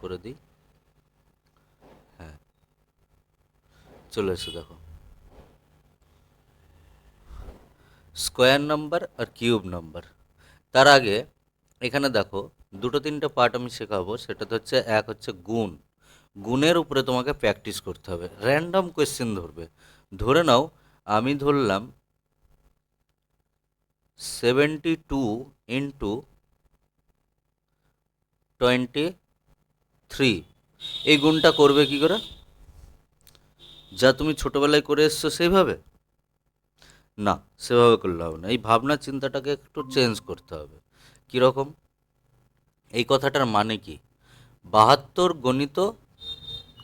করে দিই। হ্যাঁ, চলে এসো দেখো, স্কোয়ার নাম্বার আর কিউব নাম্বার। তার আগে এখানে দেখো দুটো তিনটে পার্ট আমি শেখাবো, সেটা তো হচ্ছে এক হচ্ছে গুণ। গুণের উপরে তোমাকে প্র্যাকটিস করতে হবে, র্যান্ডম কোয়েশ্চেন ধরবে। ধরে নাও আমি ধরলাম 72 ইন্টু 23, এই গুণটা করবে কি করে? যা তুমি ছোটোবেলায় করে এসছো সেইভাবে? না, সেভাবে করলে হবে না, এই ভাবনা চিন্তাটাকে একটু চেঞ্জ করতে হবে। কীরকম? এই কথাটার মানে কি? 72 গণিত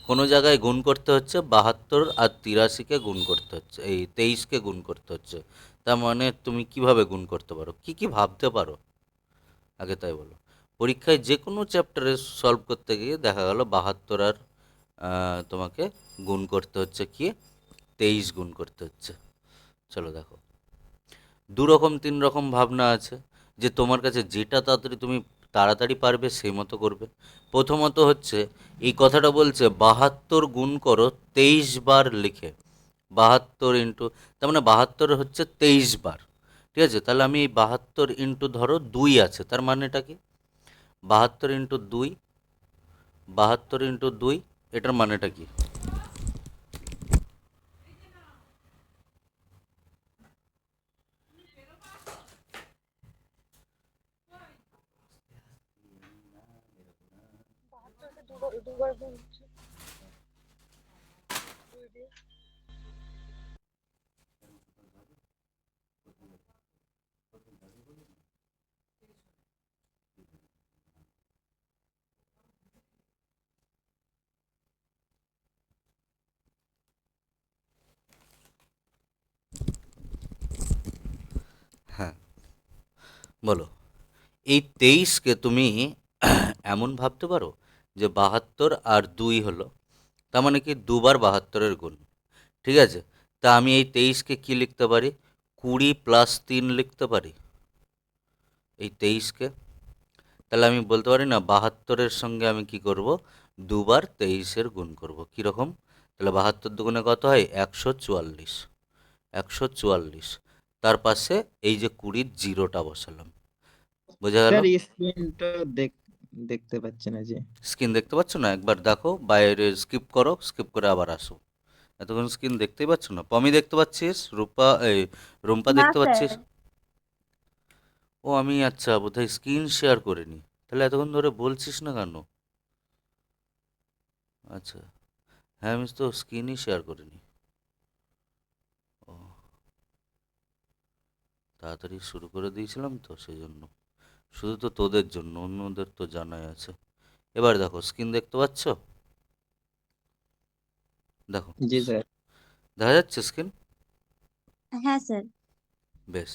কোনো জায়গায় গুণ করতে হচ্ছে 72 আর 83কে গুণ করতে হচ্ছে, এই 23কে গুণ করতে হচ্ছে। তার মানে তুমি কিভাবে গুণ করতে পারো, কি কি ভাবতে পারো আগে তাই বলো। পরীক্ষায় যে কোনো চ্যাপ্টারে সলভ করতে গিয়ে দেখা গেল 72 আর তোমাকে গুণ করতে হচ্ছে কি 23 গুণ করতে হচ্ছে। চলো দেখো, দু রকম তিন রকম ভাবনা আছে, যে তোমার কাছে যেটা তাড়াতাড়ি তুমি তাড়াতাড়ি পারবে সেই মতো করবে। প্রথমত হচ্ছে এই কথাটা বলছে 72 গুণ করো 23 বার লিখে, 72 ইন্টু, তার মানে 72 হচ্ছে 23 বার। ঠিক আছে, তাহলে আমি এই 72 ইন্টু ধরো 2 আছে, তার মানেটা কি? 72 ইন্টু 2, 72 ইন্টু 2, এটার মানেটা কি? দুবার গুণ হচ্ছে 2 দিয়ে। হ্যাঁ, বলো। এই 23কে তুমি এমন ভাবতে পারো যে 72 আর 2 হলো, তার মানে কি দুবার 72-এর গুণ। ঠিক আছে, তা আমি এই 23কে কি লিখতে পারি? 20 প্লাস 3 লিখতে পারি এই 23কে। তাহলে আমি বলতে পারি না 72-এর সঙ্গে আমি কি করব, দুবার 23-এর গুণ করব। কীরকম? তাহলে 72 দুগুণে কত হয়? 144, 144। তার পাশে এই যে 20-র জিরোটা বসালাম। বোঝা গেল? স্যার স্ক্রিনটা দেখতে পাচ্ছি না যে। স্ক্রিন দেখতে পাচ্ছ না? একবার দেখো, বাইরে স্কিপ করো, স্কিপ করে আবার আসো। এতক্ষণ স্ক্রিন দেখতেই পাচ্ছ না? পমি দেখতে পাচ্ছিস? রূপা এই রুম্পা না দেখতে স্যার। পাচ্ছিস? ও আমি আচ্ছা বোধহয় স্ক্রিন শেয়ার করিনি, তাহলে এতক্ষণ ধরে বলছিস না কেন? আচ্ছা, হ্যাঁ আমি তো স্ক্রিনই শেয়ার করিনি। ও, তাড়াতাড়ি শুরু করে দিয়েছিলাম তো সেই জন্য, শুধু তো তোদের জন্য, অন্যদের তো জানাই আছে। এবার দেখো স্ক্রিন দেখতে পাচ্ছ? দেখো, জি স্যার। দেখা যাচ্ছে স্ক্রিন? হ্যাঁ স্যার। বেশ।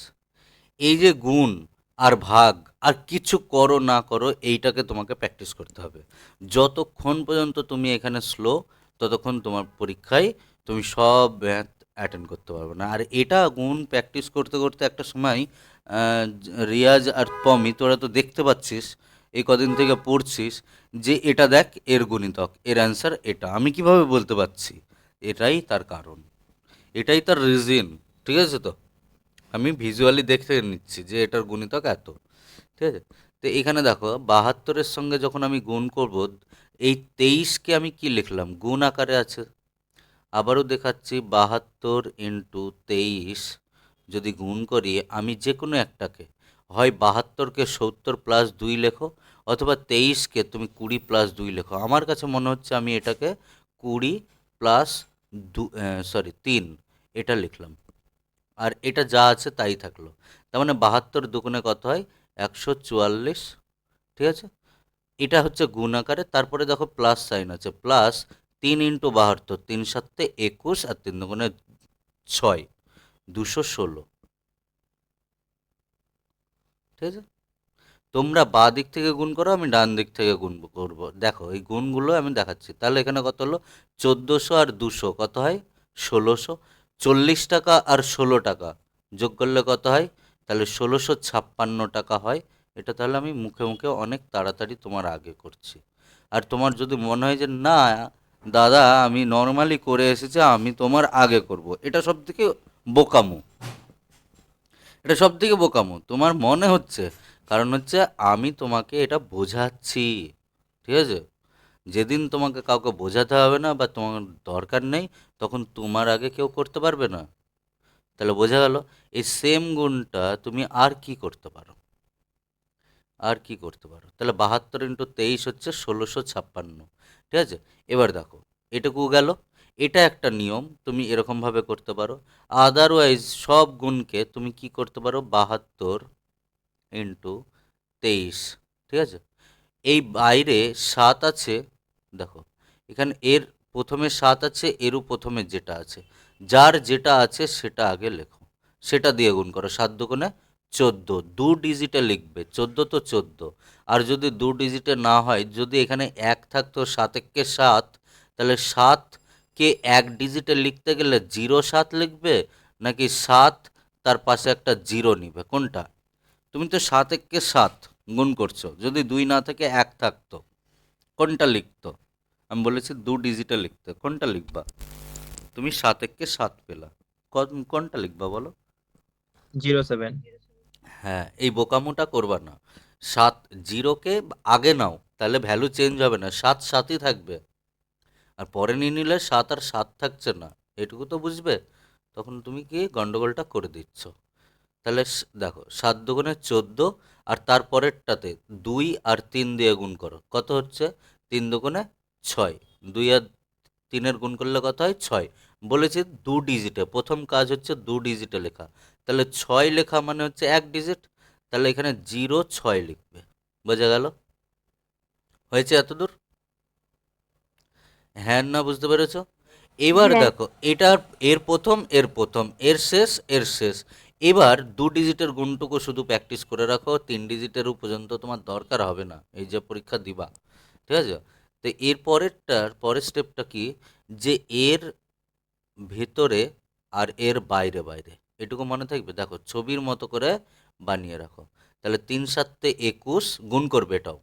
এই যে গুণ আর ভাগ আর কিছু করো না করো, এইটাকে তোমাকে প্র্যাকটিস করতে হবে। যতক্ষণ পর্যন্ত তুমি এখানে স্লো, ততক্ষণ তোমার পরীক্ষায় তুমি সব ম্যাথ অ্যাটেন্ড করতে পারবে না। আর এটা গুণ প্র্যাকটিস করতে করতে একটা সময় রিয়াজ আর পমি তোরা তো দেখতে পাচ্ছিস, এই কদিন থেকে পড়ছিস, যে এটা দেখ এর গুণিতক, এর অ্যান্সার এটা। আমি কিভাবে বলতে পারছি? এটাই তার কারণ, এটাই তার রিজন। ঠিক আছে তো? আমি ভিজুয়ালি দেখতে নিচ্ছি যে এটার গুণিতক এত। ঠিক আছে, তো এখানে দেখো 72-এর সঙ্গে যখন আমি গুণ করব, এই 23কে আমি কি লিখলাম? গুণ আকারে আছে। আবারও দেখাচ্ছি, 72 ইন্টু 23 যদি গুণ করি, আমি যে কোনো একটাকে, হয় 72-কে 70 প্লাস 2 লেখো, অথবা 23-কে তুমি 20 প্লাস 2 লেখো। আমার কাছে মনে হচ্ছে আমি এটাকে 20 প্লাস 3 এটা লিখলাম, আর এটা যা আছে তাই থাকলো। তার মানে 72 দুগুণে কত হয়? 144। ঠিক আছে, এটা হচ্ছে গুণ আকারে। তারপরে দেখো প্লাস সাইন আছে, প্লাস 3 ইন্টু 72, 3 7 21 আর 3 দুগুণে 6, 216। ঠিক আছে, তোমরা বাঁ দিক থেকে গুণ করো, আমি ডান দিক থেকে গুণ করব। দেখো এই গুণগুলো আমি দেখাচ্ছি। তাহলে এখানে কত হলো? 1400 আর 200 কত হয়? 1600। 40 টাকা আর 16 টাকা যোগ করলে কত হয়? তাহলে 1656 টাকা হয়। এটা তাহলে আমি মুখে মুখে অনেক তাড়াতাড়ি তোমার আগে করছি। আর তোমার যদি মনে হয় যে না দাদা আমি নর্মালি করে এসেছি, আমি তোমার আগে করব, এটা সব থেকে বোকামো। এটা সব থেকে বোকামো তোমার মনে হচ্ছে, কারণ হচ্ছে আমি তোমাকে এটা বোঝাচ্ছি, ঠিক আছে? যেদিন তোমাকে কাউকে বোঝাতে হবে না বা তোমার দরকার নেই, তখন তোমার আগে কেউ করতে পারবে না। তাহলে বোঝা গেল, এই সেম গুণটা তুমি আর কি করতে পারো, আর কি করতে পারো? তাহলে 72 × 23 হচ্ছে 1656। ঠিক আছে, এবার দেখো এটুকু গেল। এটা একটা নিয়ম, তুমি এরকমভাবে করতে পারো। আদারওয়াইজ সব গুণকে তুমি কি করতে পারো, 72 × 23। ঠিক আছে, এই বাইরে 7 আছে, দেখো এখানে এর প্রথমে 7 আছে, এরও প্রথমে যেটা আছে, যার যেটা আছে সেটা আগে লেখো, সেটা দিয়ে গুণ করো। 7 × 2 = 14, 2 ডিজিটে লিখবে, 14 তো 14। আর যদি 2 ডিজিটে না হয়, যদি এখানে 1 থাকতো 7 × 7, তাহলে 7কে 1 ডিজিটে লিখতে গেলে 07 লিখবে, নাকি 7 তার পাশে একটা জিরো নিবে, কোনটা? তুমি তো 7 × 7 গুণ করছো, যদি 2 না থেকে 1 থাকতো কোনটা লিখতো? আমি বলেছি 2 ডিজিটে লিখতে, কোনটা লিখবা? তুমি 7 × 7 পেলা, কোনটা লিখবা বলো? 07। হ্যাঁ, এই বোকামোটা করবা না। 7 জিরোকে আগে নাও, তাহলে ভ্যালু চেঞ্জ হবে না, 7 7ই থাকবে। আর পরে নিয়ে নিলে 7 আর 7 থাকছে না, এটুকু তো বুঝবে। তখন তুমি কি গন্ডগোলটা করে দিচ্ছ। তাহলে দেখো 7 × 2 = 14, আর তারপরেরটাতে 2 আর 3 দিয়ে গুণ করো, কত হচ্ছে? 3 × 2 = 6, 2 আর 3-এর গুণ করলে কত হয়? 6। বলেছি 2 ডিজিটে, প্রথম কাজ হচ্ছে 2 ডিজিটে লেখা। তাহলে 6 লেখা মানে হচ্ছে 1 ডিজিট, তাহলে এখানে 06 লিখবে। বোঝা গেল? হয়েছে এতদূর? হ্যাঁ না বুঝতে পেরেছো? এবার হ্যাঁ। দেখো এটার, এর প্রথম, এর প্রথম, এর শেষ, এর শেষ। এবার 2 ডিজিটের গুণটুকু শুধু প্র্যাকটিস করে রাখো, 3 ডিজিটেরও পর্যন্ত তোমার দরকার হবে না, এই যে পরীক্ষা দিবা। ঠিক আছে, তো এর পরেরটার পরের স্টেপটা কি, যে এর ভেতরে আর এর বাইরে বাইরে, এটুকু মনে থাকবে। দেখো ছবির মতো করে বানিয়ে রাখো। তাহলে 3 × 7 = 21, গুণ করবে এটাও।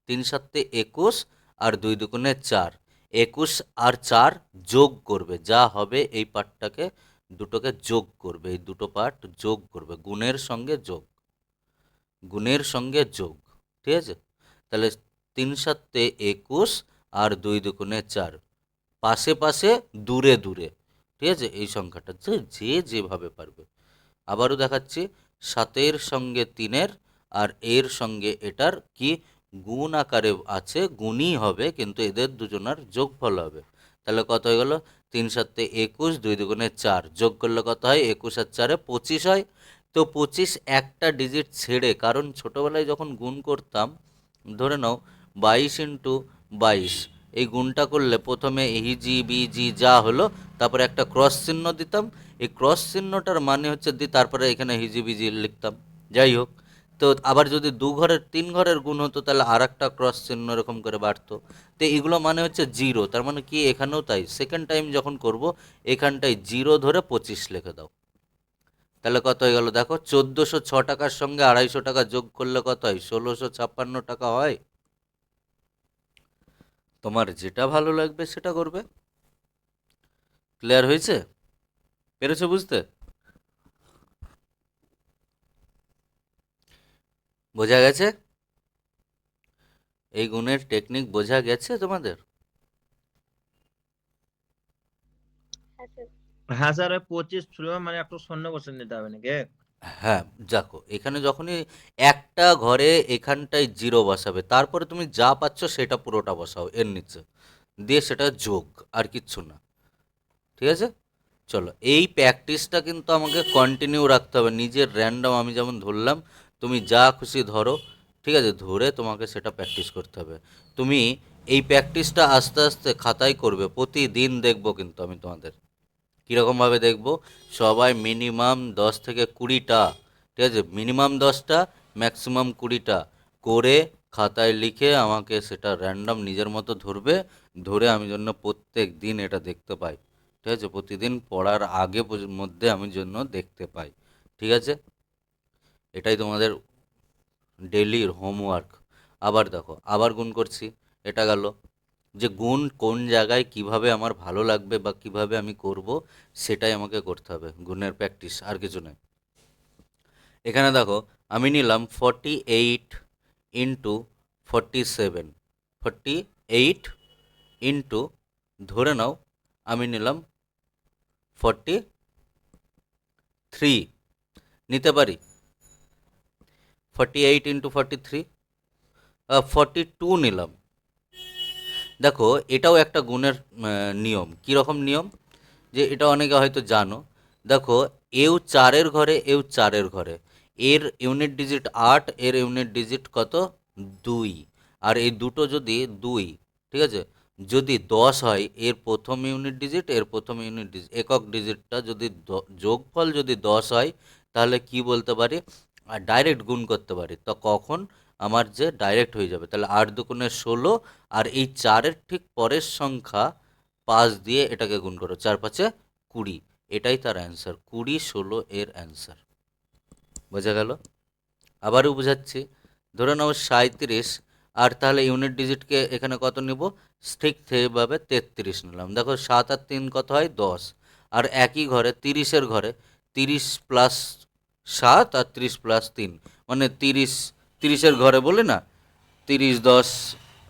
3 × 7 = 21, আর 2 × 2 = 4। 21 আর 4 যোগ করবে, যা হবে এই পার্টটাকে, দুটোকে যোগ করবে, এই দুটো পার্ট যোগ করবে, গুণের সঙ্গে যোগ, গুণের সঙ্গে যোগ। ঠিক আছে, তাহলে 3 × 7 = 21, আর 2 × 2 = 4, পাশে পাশে দূরে দূরে। ঠিক আছে, এই সংখ্যাটা যে যে যেভাবে পারবে। আবারও দেখাচ্ছি, 7-এর সঙ্গে 3-এর আর এর সঙ্গে এটার কি গুণ আকারে আছে, গুণই হবে, কিন্তু এদের দুজনার যোগফল হবে। তাহলে কত হয়ে গেল? 3 × 7 = 21, 2 × 2 = 4, যোগ করলে কত হয়? 21 আর 4-এ 25 হয়। তো 25 একটা ডিজিট ছেড়ে, কারণ ছোটোবেলায় যখন গুণ করতাম, ধরে নাও 22 × 22, এই গুণটা করলে প্রথমে হিজি বিজি যা হলো, তারপরে একটা ক্রস চিহ্ন দিতাম। এই ক্রস চিহ্নটার মানে হচ্ছে তারপরে এখানে হিজিবিজি লিখতাম। যাই হোক, তো আবার যদি 2 ঘরের 3 ঘরের গুণ হতো, তাহলে আর একটা ক্রস চিহ্ন এরকম করে বাড়তো। তো এগুলো মানে হচ্ছে জিরো, তার মানে কি এখানেও তাই, সেকেন্ড টাইম যখন করব এখানটায় জিরো ধরে 25 লিখে দাও। তাহলে কত হয়ে গেল দেখো, 1406 টাকার সঙ্গে 250 টাকা যোগ করলে কত হয়? 1656 টাকা হয়। তোমার যেটা ভালো লাগবে সেটা করবে। ক্লিয়ার হয়েছে? পেরেছো বুঝতে? বোঝা গেছে? এই গুণের টেকনিক বোঝা গেছে তোমাদের? হ্যাঁ স্যার। হ্যাঁ স্যার, 25 ছিল মানে একটু শূন্য বসে নিতে হবে নাকি? হ্যাঁ, দেখো এখানে যখনই একটা ঘরে এখানটায় জিরো বসাবে, তারপরে তুমি যা পাচ্ছ সেটা পুরোটা বসাও এর নিচে, দিয়ে সেটা যোগ, আর কিচ্ছু না। ঠিক আছে, চলো এই প্র্যাকটিসটা কিন্তু আমাকে কন্টিনিউ রাখতে হবে। নিজের র্যান্ডম আমি যেমন ধরলাম, তুমি যা খুশি ধরো। ঠিক আছে, ধরে তোমাকে সেটা প্র্যাকটিস করতে হবে। তুমি এই প্র্যাকটিসটা আস্তে আস্তে খাতায় করবে, প্রতিদিন দেখবো কিন্তু আমি তোমাদের। কীরকমভাবে দেখব? সবাই মিনিমাম 10 থেকে 20টা, ঠিক আছে, মিনিমাম 10টা, ম্যাক্সিমাম 20টা করে খাতায় লিখে আমাকে সেটা র্যান্ডম নিজের মতো ধরবে। ধরে আমি জন্য প্রত্যেক দিন এটা দেখতে পাই। ঠিক আছে, প্রতিদিন পড়ার আগে মধ্যে আমি জন্য দেখতে পাই। ঠিক আছে, এটাই তোমাদের ডেলির হোমওয়ার্ক। আবার দেখো, আবার গুণ করছি, এটা গেল যে গুণ কোন জায়গায় কিভাবে আমার ভালো লাগবে বা কিভাবে আমি করব, সেটাই আমাকে করতে হবে, গুণের প্র্যাকটিস, আর কিছু নয়। এখানে দেখো আমি নিলাম 48 ইন্টু 47, 48 ইন্টু, ধরে নাও আমি নিলাম 43, নিতে পারি 48 ইন্টু 43, 42 নিলাম। দেখো এটাও একটা গুণের নিয়ম। কীরকম নিয়ম, যে এটা অনেকে হয়তো জানো। দেখো এও 4-এর ঘরে, এও 4-এর ঘরে, এর ইউনিট ডিজিট 8, এর ইউনিট ডিজিট কত, 2। আর এই দুটো যদি 2, ঠিক আছে, যদি 10 হয়, এর প্রথম ইউনিট ডিজিট, এর প্রথম ইউনিট ডিজিট, একক ডিজিটটা যদি যোগফল যদি 10 হয়, তাহলে কি বলতে পারি, ডাইরেক্ট গুণ করতে পারি। তো কখন, আমার যে ডাইরেক্ট হয়ে যাবে, তাহলে 8 দুগুণে 16, আর এই 4-এর ঠিক পরের সংখ্যা 5 দিয়ে এটাকে গুণ করো, 4-5-এ 20, এটাই তার অ্যান্সার, 20, 16 এর অ্যান্সার। বোঝা গেল? আবারও বোঝাচ্ছি। ধরে নাও 37, আর তাহলে ইউনিট ডিজিটকে এখানে কত নিব, ঠিক সেইভাবে 33 নিলাম। দেখো 7 আর 3 কত হয়, 10। আর একই ঘরে 30-এর ঘরে 30 প্লাস 7 আর 30 প্লাস 3, মানে 30, 30-এর ঘরে বলে না, 30 10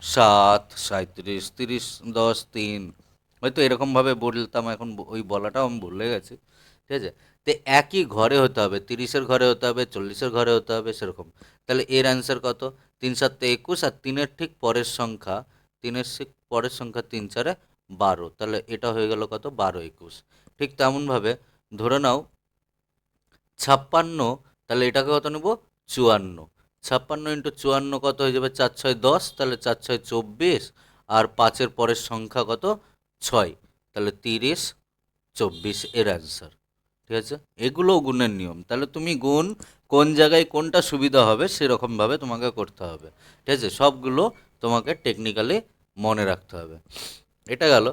7 37, 30 10 3, হয়তো এরকমভাবে বলতাম, এখন ওই বলাটাও আমি ভুলে গেছি, ঠিক আছে। তো একই ঘরে হতে হবে, 30-এর ঘরে হতে হবে, 40-এর ঘরে হতে হবে, সেরকম। তাহলে এর অ্যান্সার কত, 3 7 21, আর 3-এর ঠিক পরের সংখ্যা, 3-এর ঠিক পরের সংখ্যা 3 4 12, তাহলে এটা হয়ে গেল কত, 12 21। ঠিক তেমনভাবে ধরে নাও 56, তাহলে এটাকে কত নেব, 54। 56 ইন্টু 54 কত হয়ে যাবে, 4 6 10, তাহলে 4 6 24, আর 5-এর পরের সংখ্যা কত, 6, তাহলে 30 24 এর অ্যান্সার। ঠিক আছে, এগুলোও গুণের নিয়ম। তাহলে তুমি গুণ কোন জায়গায় কোনটা সুবিধা হবে সেরকমভাবে তোমাকে করতে হবে। ঠিক আছে, সবগুলো তোমাকে টেকনিক্যালি মনে রাখতে হবে। এটা গেল।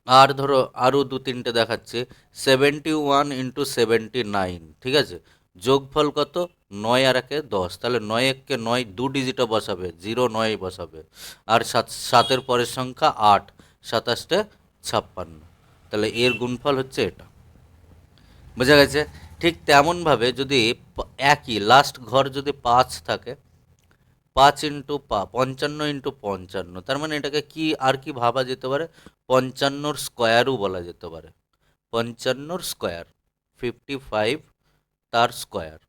আর ধরো আরও 2-3টে দেখাচ্ছে, 71 ইন্টু 79, ঠিক আছে, যোগফল কত, 9 আর 1-এ 10, তাহলে 9 1-কে 9 দু ডিজিটে বসাবে, 0 9 বসাবে, আর 7-এর পরের সংখ্যা 8, 27-টে 56, তাহলে এর গুণফল হচ্ছে এটা। বোঝা গেছে? ঠিক তেমনভাবে যদি একই লাস্ট ঘর যদি 5 থাকে, 5 ইন্টু 55 ইন্টু 55, তার মানে এটাকে কি আর কি ভাবা যেতে পারে, 55-র স্কোয়ারও বলা যেতে পারে, 55-র স্কোয়ার, 55 তার স্কোয়ার,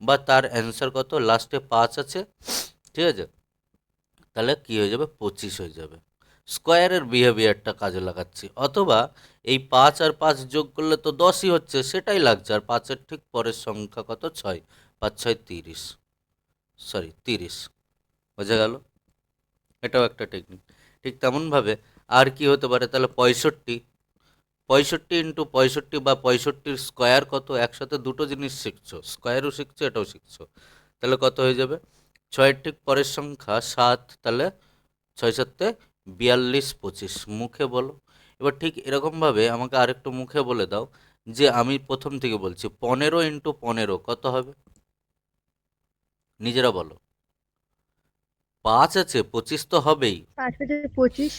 বা তার অ্যান্সার কত, লাস্টে 5 আছে, ঠিক আছে, তাহলে কি হয়ে যাবে, 25 হয়ে যাবে। স্কোয়ারের বিহেভিয়ারটা কাজে লাগাচ্ছি, অথবা এই 5 আর 5 যোগ করলে তো 10ই হচ্ছে, সেটাই লাগছে, আর 5-এর ঠিক পরের সংখ্যা কত, 6, 5 6 30, সরি 30। বোঝা গেল? এটাও একটা টেকনিক। ঠিক তেমনভাবে আর কি হতে পারে, তাহলে 65, 65 ইন্টু 65 বা 65-র স্কোয়ার কত, একসাথে দুটো জিনিস শিখছো, স্কোয়ারও শিখছো, এটাও শিখছো, তাহলে কত হয়ে যাবে, 6-এর ঠিক পরের সংখ্যা 7, তাহলে 6 7 42 25, মুখে বলো। এবার ঠিক এরকমভাবে আমাকে আরেকটু মুখে বলে দাও, যে আমি প্রথম থেকে বলছি, 15 ইন্টু 15 কত হবে, নিজেরা বলো। 5 আছে, 25 তো হবেই, 5 5 25,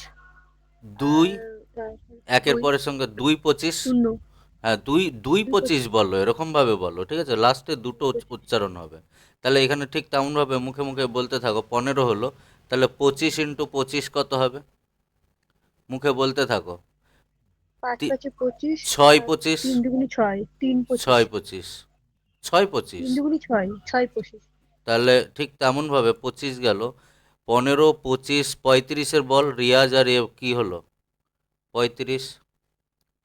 2, আর তারপর একের 2 পরের সঙ্গে 2 25, 0 হ্যাঁ 2 2 2 25 25 বলো, এরকমভাবে বলো, ঠিক আছে, লাস্টে দুটো 25। উচ্চারণ হবে। তাহলে এখানে ঠিক তেমনভাবে মুখে মুখে বলতে থাকো, 15 হলো, তাহলে 25 ইন্টু 25 কত হবে, মুখে বলতে থাকো। 5 5 25, 6 আর 25, 3 দুগুণে 6, 3 25, 6 25, 6 3 25, দুগুণে 6, 6 25। তাহলে ঠিক তেমনভাবে 25 গেল, 15 25 35-এর বল, রিয়াজ আর এ কি হলো, 35,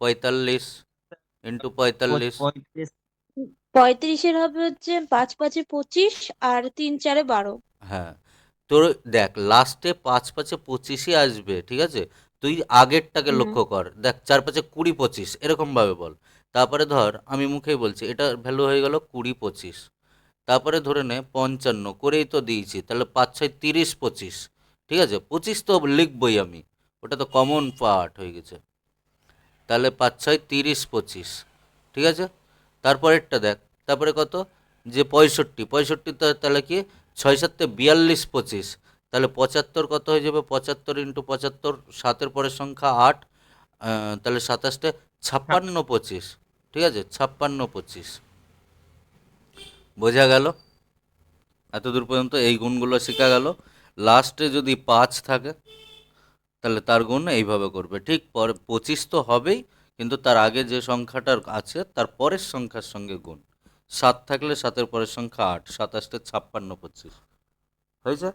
45 ইন্টু 45, 35, 35-এর হবে হচ্ছে 5 5 25, আর 3 4 12। হ্যাঁ, তোর দেখ লাস্টে 5 5-এ 25ই আসবে, ঠিক আছে, তুই আগেরটাকে হুম। লক্ষ্য কর, দেখ 4 5-এ 20 25 এরকমভাবে বল। তারপরে ধর আমি মুখেই বলছি, এটা ভ্যালু হয়ে গেল 20 25, তারপরে ধরে নে 55 করেই তো দিয়েছি, তাহলে 5 6 30 25, ঠিক আছে, 25 তো লিখবই আমি, ওটা তো কমন পার্ট হয়ে গেছে, তাহলে 5 6 30 25, ঠিক আছে। তারপরেরটা দেখ, তারপরে কত, যে 65, 65 তাহলে কি, 6 7 42 25, তাহলে 75 কত হয়ে যাবে? 75 ইন্টু 75, 7-এর পরের সংখ্যা 8, তাহলে 27-এ 56 25, ঠিক আছে, 56 25, বোঝা গেল? এতদূর পর্যন্ত এই গুণগুলো শেখা গেল। লাস্টে যদি 5 থাকে তাহলে তার গুণ এইভাবে করবে, ঠিক পরে 25 তো হবেই, কিন্তু তার আগে যে সংখ্যাটার আছে তার পরের সংখ্যার সঙ্গে গুণ। 7 থাকলে 7-এর পরের সংখ্যা 8, 27-এ 56 25 হয়েছে।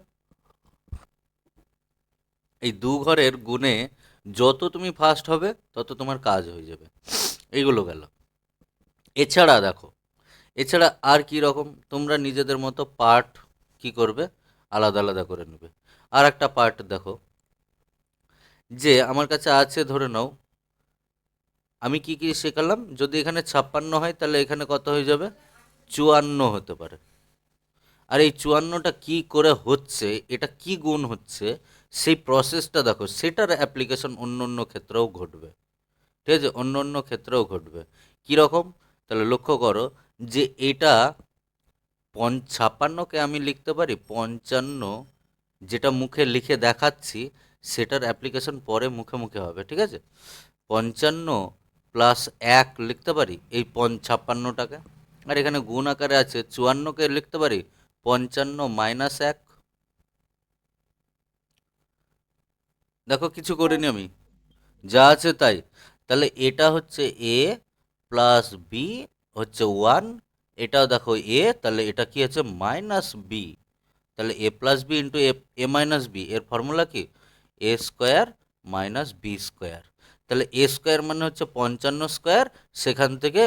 এই দু ঘরের গুণে যত তুমি ফাস্ট হবে তত তোমার কাজ হয়ে যাবে। এইগুলো গেল। এছাড়া দেখো, এছাড়া আর কি রকম তোমরা নিজেদের মতো পার্ট কি করবে, আলাদা আলাদা করে নেবে। আর একটা পার্ট দেখো, যে আমার কাছে আছে, ধরে নাও আমি কি কি শেখালাম, যদি এখানে 56 হয় তাহলে এখানে কত হয়ে যাবে? 54 হতে পারে। আর এই 54টা কি করে হচ্ছে, এটা কি গুণ হচ্ছে, সেই প্রসেসটা দেখো, সেটার অ্যাপ্লিকেশন অন্য অন্য ক্ষেত্রেও ঘটবে, ঠিক আছে, অন্য অন্য ক্ষেত্রেও ঘটবে। কীরকম? তাহলে লক্ষ্য করো যে এটা 56কে আমি লিখতে পারি 55, যেটা মুখে লিখে দেখাচ্ছি সেটার অ্যাপ্লিকেশন পরে মুখে মুখে হবে, ঠিক আছে। 55 প্লাস 1 লিখতে পারি এই 56টাকে। আর এখানে গুণ আকারে আছে 54কে লিখতে পারি 55 মাইনাস 1। দেখো কিছু করিনি আমি, যা আছে তাই। তাহলে এটা হচ্ছে এ প্লাস বি হচ্ছে 1, এটাও দেখো এ, তাহলে এটা কি আছে? Minus B. তাহলে A plus B into A minus B, এর ফর্মুলা কি? A square minus B square. তাহলে এ স্কোয়ার মানে হচ্ছে 55 স্কোয়ার, সেখান থেকে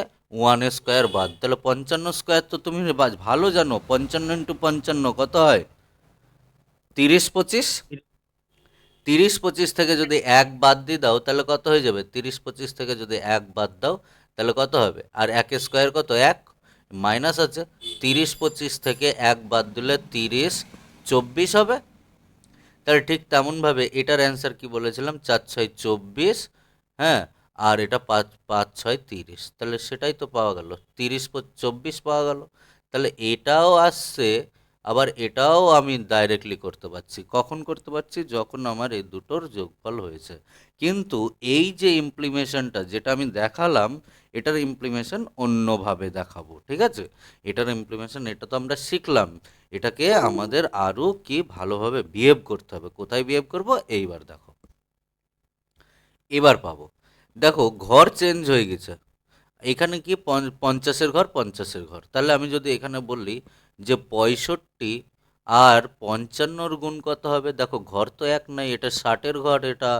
1 স্কোয়ার বাদ। তাহলে 55 স্কোয়ার তো তুমি ভালো জানো, 55 ইন্টু 55 কত হয়? 30 25। 30 25 থেকে যদি 1 বাদ দিয়ে দাও তাহলে কত হয়ে যাবে? 30 25 থেকে যদি 1 বাদ দাও তাহলে কত হবে? আর 1 স্কোয়ার কত? 1, মাইনাস আছে 30 25 থেকে 1 বাদ দিলে 30 24 হবে। তাহলে ঠিক তেমনভাবে এটার অ্যান্সার কি বলেছিলাম? 4 6 24, হ্যাঁ, আর এটা 5 5 6 30, তাহলে সেটাই তো পাওয়া গেল, 30 24 পাওয়া গেল। তাহলে এটাও আসছে, আবার এটাও আমি ডাইরেক্টলি করতে পারছি। কখন করতে পারছি? যখন আমার এই দুটোর যোগফল হয়েছে। কিন্তু এই যে ইমপ্লিমেশনটা যেটা আমি দেখালাম, এটার ইমপ্লিমেশন অন্যভাবে দেখাবো, ঠিক আছে। এটার ইমপ্লিমেশন, এটা তো আমরা শিখলাম, এটাকে আমাদের আরও কি ভালোভাবে বিহেভ করতে হবে। কোথায় বিহেভ করব? এইবার দেখো, এবার পাবো। দেখো ঘর চেঞ্জ হয়ে গেছে, এখানে কি 50-এর ঘর 50-এর ঘর। তাহলে আমি যদি এখানে বললি যে 65 আর 55-র গুণ কত হবে, দেখো ঘর তো এক নাই, এটা 60-এর ঘর, এটা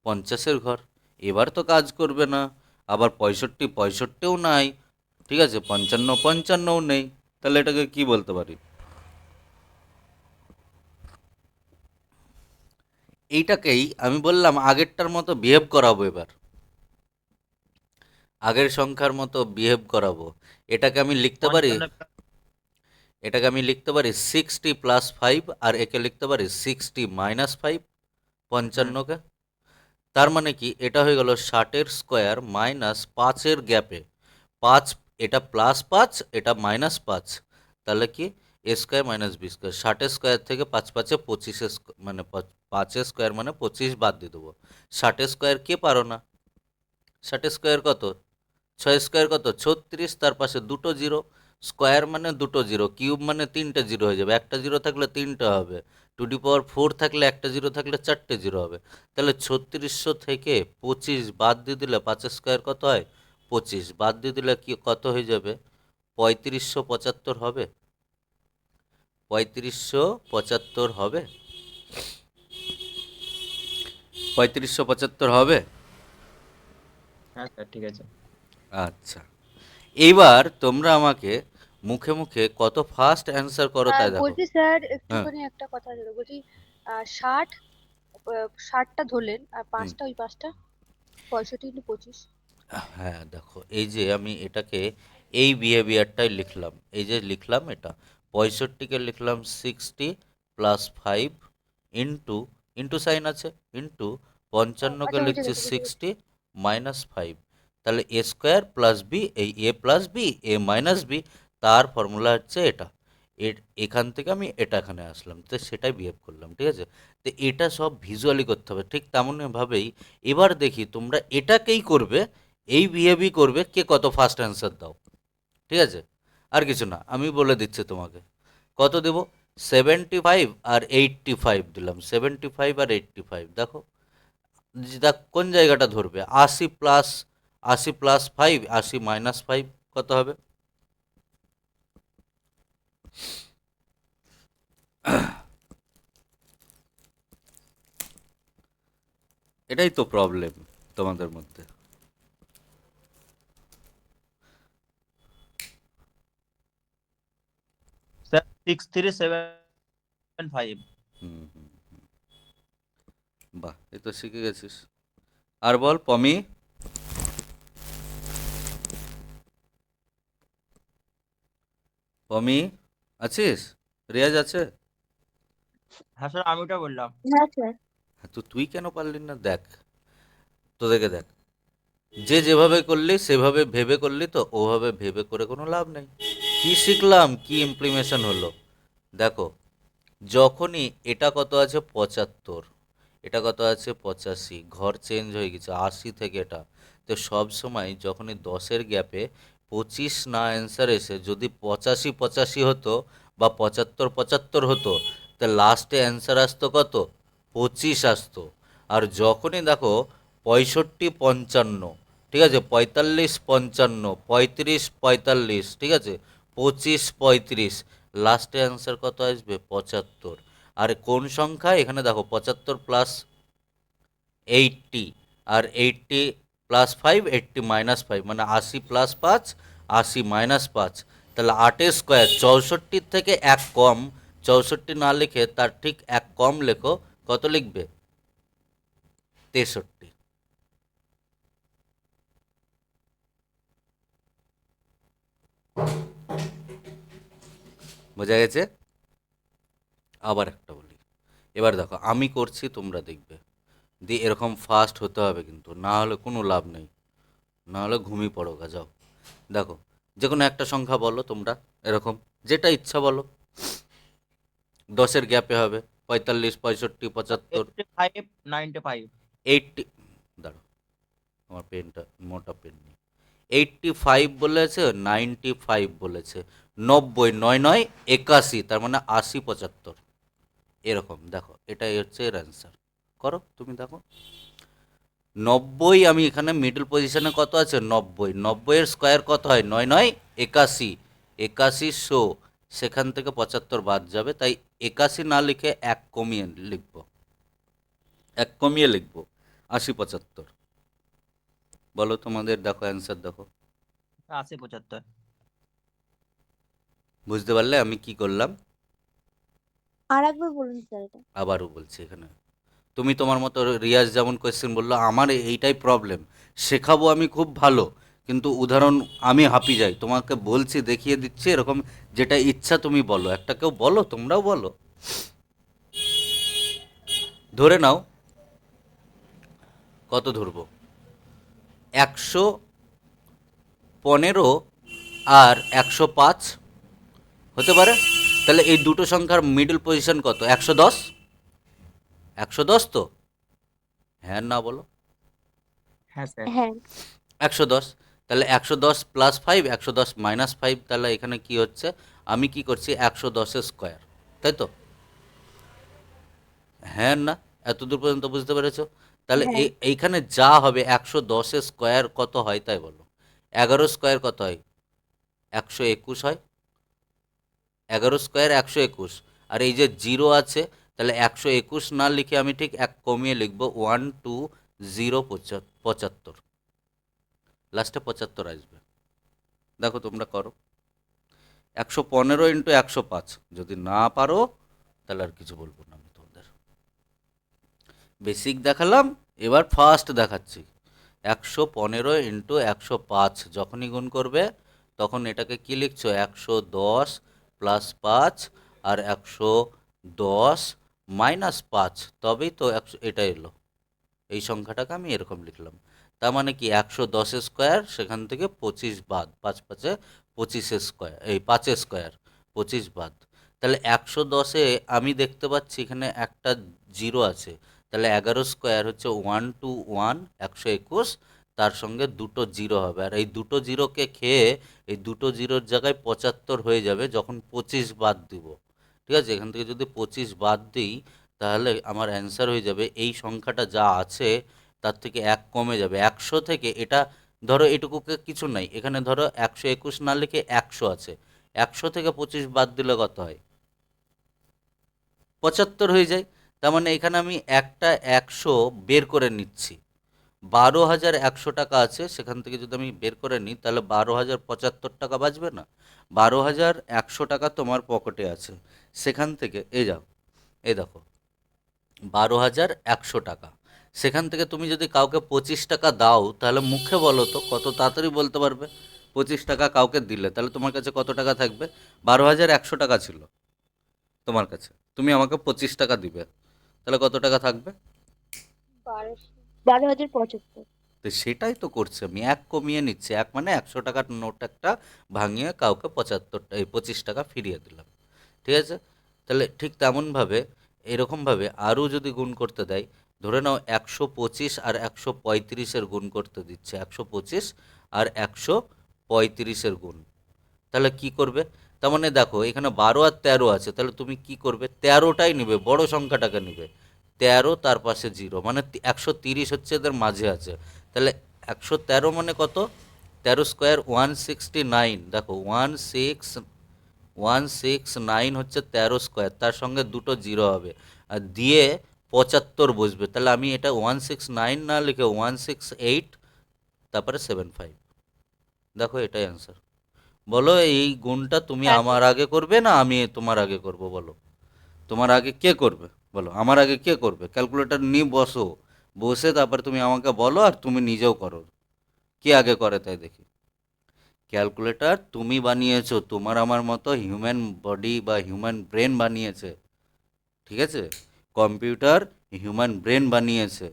50-এর ঘর। এবার তো কাজ করবে না। আবার 65 65ও নাই, ঠিক আছে, 55 55ও নেই। তাহলে এটাকে কি বলতে পারি? এইটাকেই আমি বললাম আগেরটার মতো বিহেভ করাবো। এবার আগের সংখ্যার মতো বিহেভ করাবো। এটাকে আমি লিখতে পারি, 60 প্লাস 5, আর একে লিখতে পারি 60 মাইনাস 5, 55কে। তার মানে কি? এটা হয়ে গেল 60-এর স্কোয়ার মাইনাস 5-এর গ্যাপে 5, এটা প্লাস 5, এটা মাইনাস 5, তাহলে কি? A square minus B square. 60-এর স্কোয়ার থেকে 5 5-এ 25, মানে 5-এর স্কোয়ার মানে 25 বাদ দিয়ে দেবো। 60-এর স্কোয়ার কে পারো না? 60-এর স্কোয়ার কত? 6 স্কোয়ার কত? 36, তার পাশে দুটো জিরো, স্কোয়ার মানে দুটো জিরো, কিউব মানে 3টে জিরো হয়ে যাবে, একটা জিরো থাকলে 3টে হবে, 2 to the power 4 থাকলে একটা জিরো থাকলে 4টে জিরো হবে। তাহলে 3600 থেকে 25 বাদ দিয়ে দিলে 5 স্কোয়ার কত হয়? 25 বাদ দিয়ে দিলে কি কত হয়ে যাবে? 3575 হবে। 3575 হবে, 3575 হবে। হ্যাঁ স্যার, ঠিক আছে। আচ্ছা, এইবার তোমরা আমাকে মুখে মুখে কত ফাস্ট অ্যান্সার করো তাই দেখো। বলছি স্যার, হ্যাঁ। একটুখানি একটা কথা ছিল, বলছি 60, 60টা ধরলেন আর হুম, ওই পাঁচটা 65 ইন্টু 25। হ্যাঁ দেখো, এই যে আমি এটাকে এই বিহেভিয়ারটাই লিখলাম, এই যে লিখলাম এটা 65কে লিখলাম 60 প্লাস 5 ইন্টু, ইন্টু সাইন আছে, ইন্টু 55কে আচ্ছা, বুঝে লিখছি গেছি বুঝে গেছি। 60 মাইনাস 5। তাহলে এ স্কোয়ার প্লাস বি, এই এ plus B A minus B, তার ফর্মুলা হচ্ছে এটা। এর এখান থেকে আমি এটা এখানে আসলাম, তো সেটাই বিহেভ করলাম, ঠিক আছে? তো এটা সব ভিজুয়ালি করতে হবে, ঠিক তেমনভাবেই এবার দেখি তোমরা এটাকেই করবে, এই বিহেভই করবে, কে কত ফার্স্ট অ্যান্সার দাও, ঠিক আছে? আর কিছু না, আমি বলে দিচ্ছি তোমাকে কত দেব। 75 আর 85 দিলাম, 75 আর 85, দেখো দেখ কোন জায়গাটা ধরবে। 80 প্লাস 5, 80 - 5 কত হবে? এটাই তো প্রবলেম তোমাদের মধ্যে। 6375। হুম হুম, বাহ, এ তো শিখে গেছিস। আর বল পমি। পমি আছিস? রিয়াজ আছে? হ্যাঁ স্যার, আমি ওটা বললাম। হ্যাঁ স্যার। হ্যাঁ, তো তুই কেন পারলি না? দেখ, তোদেরকে দেখ, যে যেভাবে করলি সেভাবে ভেবে করলি, তো ওভাবে ভেবে করে কোনো লাভ নেই। কি শিখলাম, কি ইমপ্লিমেশন হলো, দেখো। যখনই এটা কত আছে 75, এটা কত আছে 85, ঘর চেঞ্জ হয়ে গেছে 80 থেকে এটা। তো সব সময় যখনই 10-এর গ্যাপে 25 না অ্যান্সার এসে যদি 85 হতো বা 75 হতো, তা লাস্টে অ্যান্সার আসতো কত? 25 আসতো। আর যখনই দেখো 65-55, ঠিক আছে, 45-55, 35-45, ঠিক আছে, 25-35, লাস্টে অ্যান্সার কত আসবে? 75। আর কোন সংখ্যা এখানে দেখো, 75 + 80, আর 80 + 5, 80 - 5, মানে 80 + 5, 80 - 5, তাহলে 8 স্কোয়ার। 64 থেকে এক কম, 64 না লিখে তার ঠিক এক কম লেখো, কত লিখবে? 63। বোঝা গেছে? আবার একটা বলি, এবার দেখো আমি করছি, তোমরা দেখবে, দিয়ে এরকম ফাস্ট হতে হবে কিন্তু, না হলে কোনো লাভ নেই, না হলে ঘুমিয়ে পড়ো গা, যাও। দেখো, যে কোনো একটা সংখ্যা বলো তোমরা, এরকম যেটা ইচ্ছা বলো, 10-এর গ্যাপে হবে, 45, 65, 75, 85, 95। 80, দাঁড়ো, আমার পেনটা, মোটা পেন নেই। 85 বলেছে, 95 বলেছে, 90, 9 - 9 = 81, তার মানে 80 - 75, এরকম। দেখো এটাই হচ্ছে এর অ্যান্সার, করো তুমি দেখো। 90, আমি এখানে মিডল পজিশনে কত আছে? 90, 90-এর স্কোয়ার কত হয়? 9 - 9 = 81, 81 সেখান থেকে 75 বাদ যাবে, তাই 81 না লিখে এক কমিয়ে লিখব, এক কমিয়ে লিখব, 80 - 75। বলো তোমাদের, দেখো অ্যান্সার দেখো। 80 75। বুঝতে পারলে আমি কি করলাম? আর একবার বলুন স্যার এটা। আবারও বলছি, এখানে তুমি তোমার মতো রিয়াজ যেমন কোয়েশ্চেন বললো, আমার এইটাই প্রবলেম, শেখাবো আমি খুব ভালো, কিন্তু উদাহরণ আমি হাঁপিয়ে যাই। তোমাকে বলছি, দেখিয়ে দিচ্ছি, এরকম যেটা ইচ্ছা তুমি বলো, একটা কেউ বলো, তোমরাও বলো। ধরে নাও, কত ধরবো? 115 আর 105 হতে পারে। তাহলে এই দুটো সংখ্যার মিডল পজিশন কত? 110, 110 তো? হ্যাঁ না বলো? হ্যাঁ স্যার। হ্যাঁ। 110। তাহলে 110 + 5, 110 - 5, তাহলে এখানে কি হচ্ছে? আমি কি করছি? 110-এর স্কোয়ার, তাই তো? হ্যাঁ না? এতদূর পর্যন্ত বুঝতে পেরেছো? তাহলে হ্যাঁ। এইখানে যা হবে, 110-এর স্কোয়ার কত হয় তাই বলো। 11 স্কোয়ার কত হয়? 121 হয়। 11 স্কোয়ার 121, আর এই যে জিরো আছে, তাহলে 121 না লিখে আমি ঠিক এক কমিয়ে লিখবো, 12075, লাস্টে 75 আসবে। দেখো তোমরা করো। 115 × 105, যদি না পারো তাহলে আর কিছু বলবো না আমি তোমাদের। বেসিক দেখালাম, এবার ফার্স্ট দেখাচ্ছি। 115 × 105 যখনই গুণ করবে, তখন এটাকে কি লিখছো? 110 + 5 আর 110 - 5, তবেই তো এটা এলো। এই সংখ্যাটাকে আমি এরকম লিখলাম। তার মানে কি, 110-এর স্কোয়ার, সেখান থেকে 25 বাদ, 5 × 5 = 25, স্কোয়ার, এই 5 স্কোয়ার, 25 বাদ। তাহলে 110-এ আমি দেখতে পাচ্ছি এখানে একটা জিরো আছে, তাহলে 11 স্কোয়ার হচ্ছে 121, 121, তার সঙ্গে দুটো জিরো হবে, আর এই দুটো জিরোকে খেয়ে এই দুটো জিরোর জায়গায় 75 হয়ে যাবে যখন 25 বাদ দিব। ঠিক আছে, এখান থেকে যদি 25 বাদ দিই তাহলে আমার অ্যান্সার হয়ে যাবে এই সংখ্যাটা যা আছে তার থেকে এক কমে যাবে 100 থেকে। এটা ধরো এটুকুকে কিছু নাই, এখানে ধরো 121 না লিখে 100 আছে, 100 থেকে 25 বাদ দিলে কত হয়? 75 হয়ে যায়। তার মানে এখানে আমি একটা 100 বের করে নিচ্ছি, 12,100 টাকা আছে, সেখান থেকে যদি আমি বের করে নিই তাহলে 12,075 টাকা বাঁচবে না? 12,100 টাকা তোমার পকেটে আছে, সেখান থেকে এই যাও, এই দেখো 12,100 টাকা, সেখান থেকে তুমি যদি কাউকে 25 টাকা দাও তাহলে মুখে বলো তো, কত তাড়াতাড়ি বলতে পারবে? 25 টাকা কাউকে দিলে তাহলে তোমার কাছে কত টাকা থাকবে? 12,100 টাকা ছিল তোমার কাছে, তুমি আমাকে 25 টাকা দিবে, তাহলে কত টাকা থাকবে? 1200। 12,075। তো সেটাই তো করছে আমি, এক কমিয়ে নিচ্ছে, এক মানে 100 টাকার নোট একটা ভাঙিয়ে কাউকে 25 টাকা ফিরিয়ে দিলাম। ঠিক আছে, তাহলে ঠিক তেমনভাবে এরকমভাবে আরও যদি গুণ করতে দেয়, ধরে নাও 125 আর 135-এর গুণ করতে দিচ্ছে, 125 আর 135-এর গুণ, তাহলে কি করবে? তার মানে দেখো এখানে 12 আর 13 আছে, তাহলে তুমি কি করবে? 13টাই নিবে, বড় সংখ্যাটাকে নিবে, 13 তার পাশে জিরো, মানে 130 হচ্ছে এদের মাঝে আছে, তাহলে 113 মানে কত? 13 স্কোয়ার 169, দেখো 169 হচ্ছে 13 স্কোয়ার, তার সঙ্গে দুটো জিরো হবে আর দিয়ে 75 বসবে, তাহলে আমি এটা 169 না লিখে 168 তারপরে 75, দেখো এটাই অ্যান্সার। বলো এই গুণটা তুমি হ্যাঁ আমার আগে করবে না আমি তোমার আগে করব? বলো তোমার আগে কে করবে? বলো আমার আগে কে করবে? ক্যালকুলেটর নিয়ে বসো, বসে তারপরে তুমি আমাকে বলো আর তুমি নিজেও করো, কে আগে করে তাই দেখি। ক্যালকুলেটর তুমি বানিয়েছো, তোমার আমার মতো হিউম্যান বডি বা হিউম্যান ব্রেন বানিয়েছে, ঠিক আছে? কম্পিউটার হিউম্যান ব্রেন বানিয়েছে,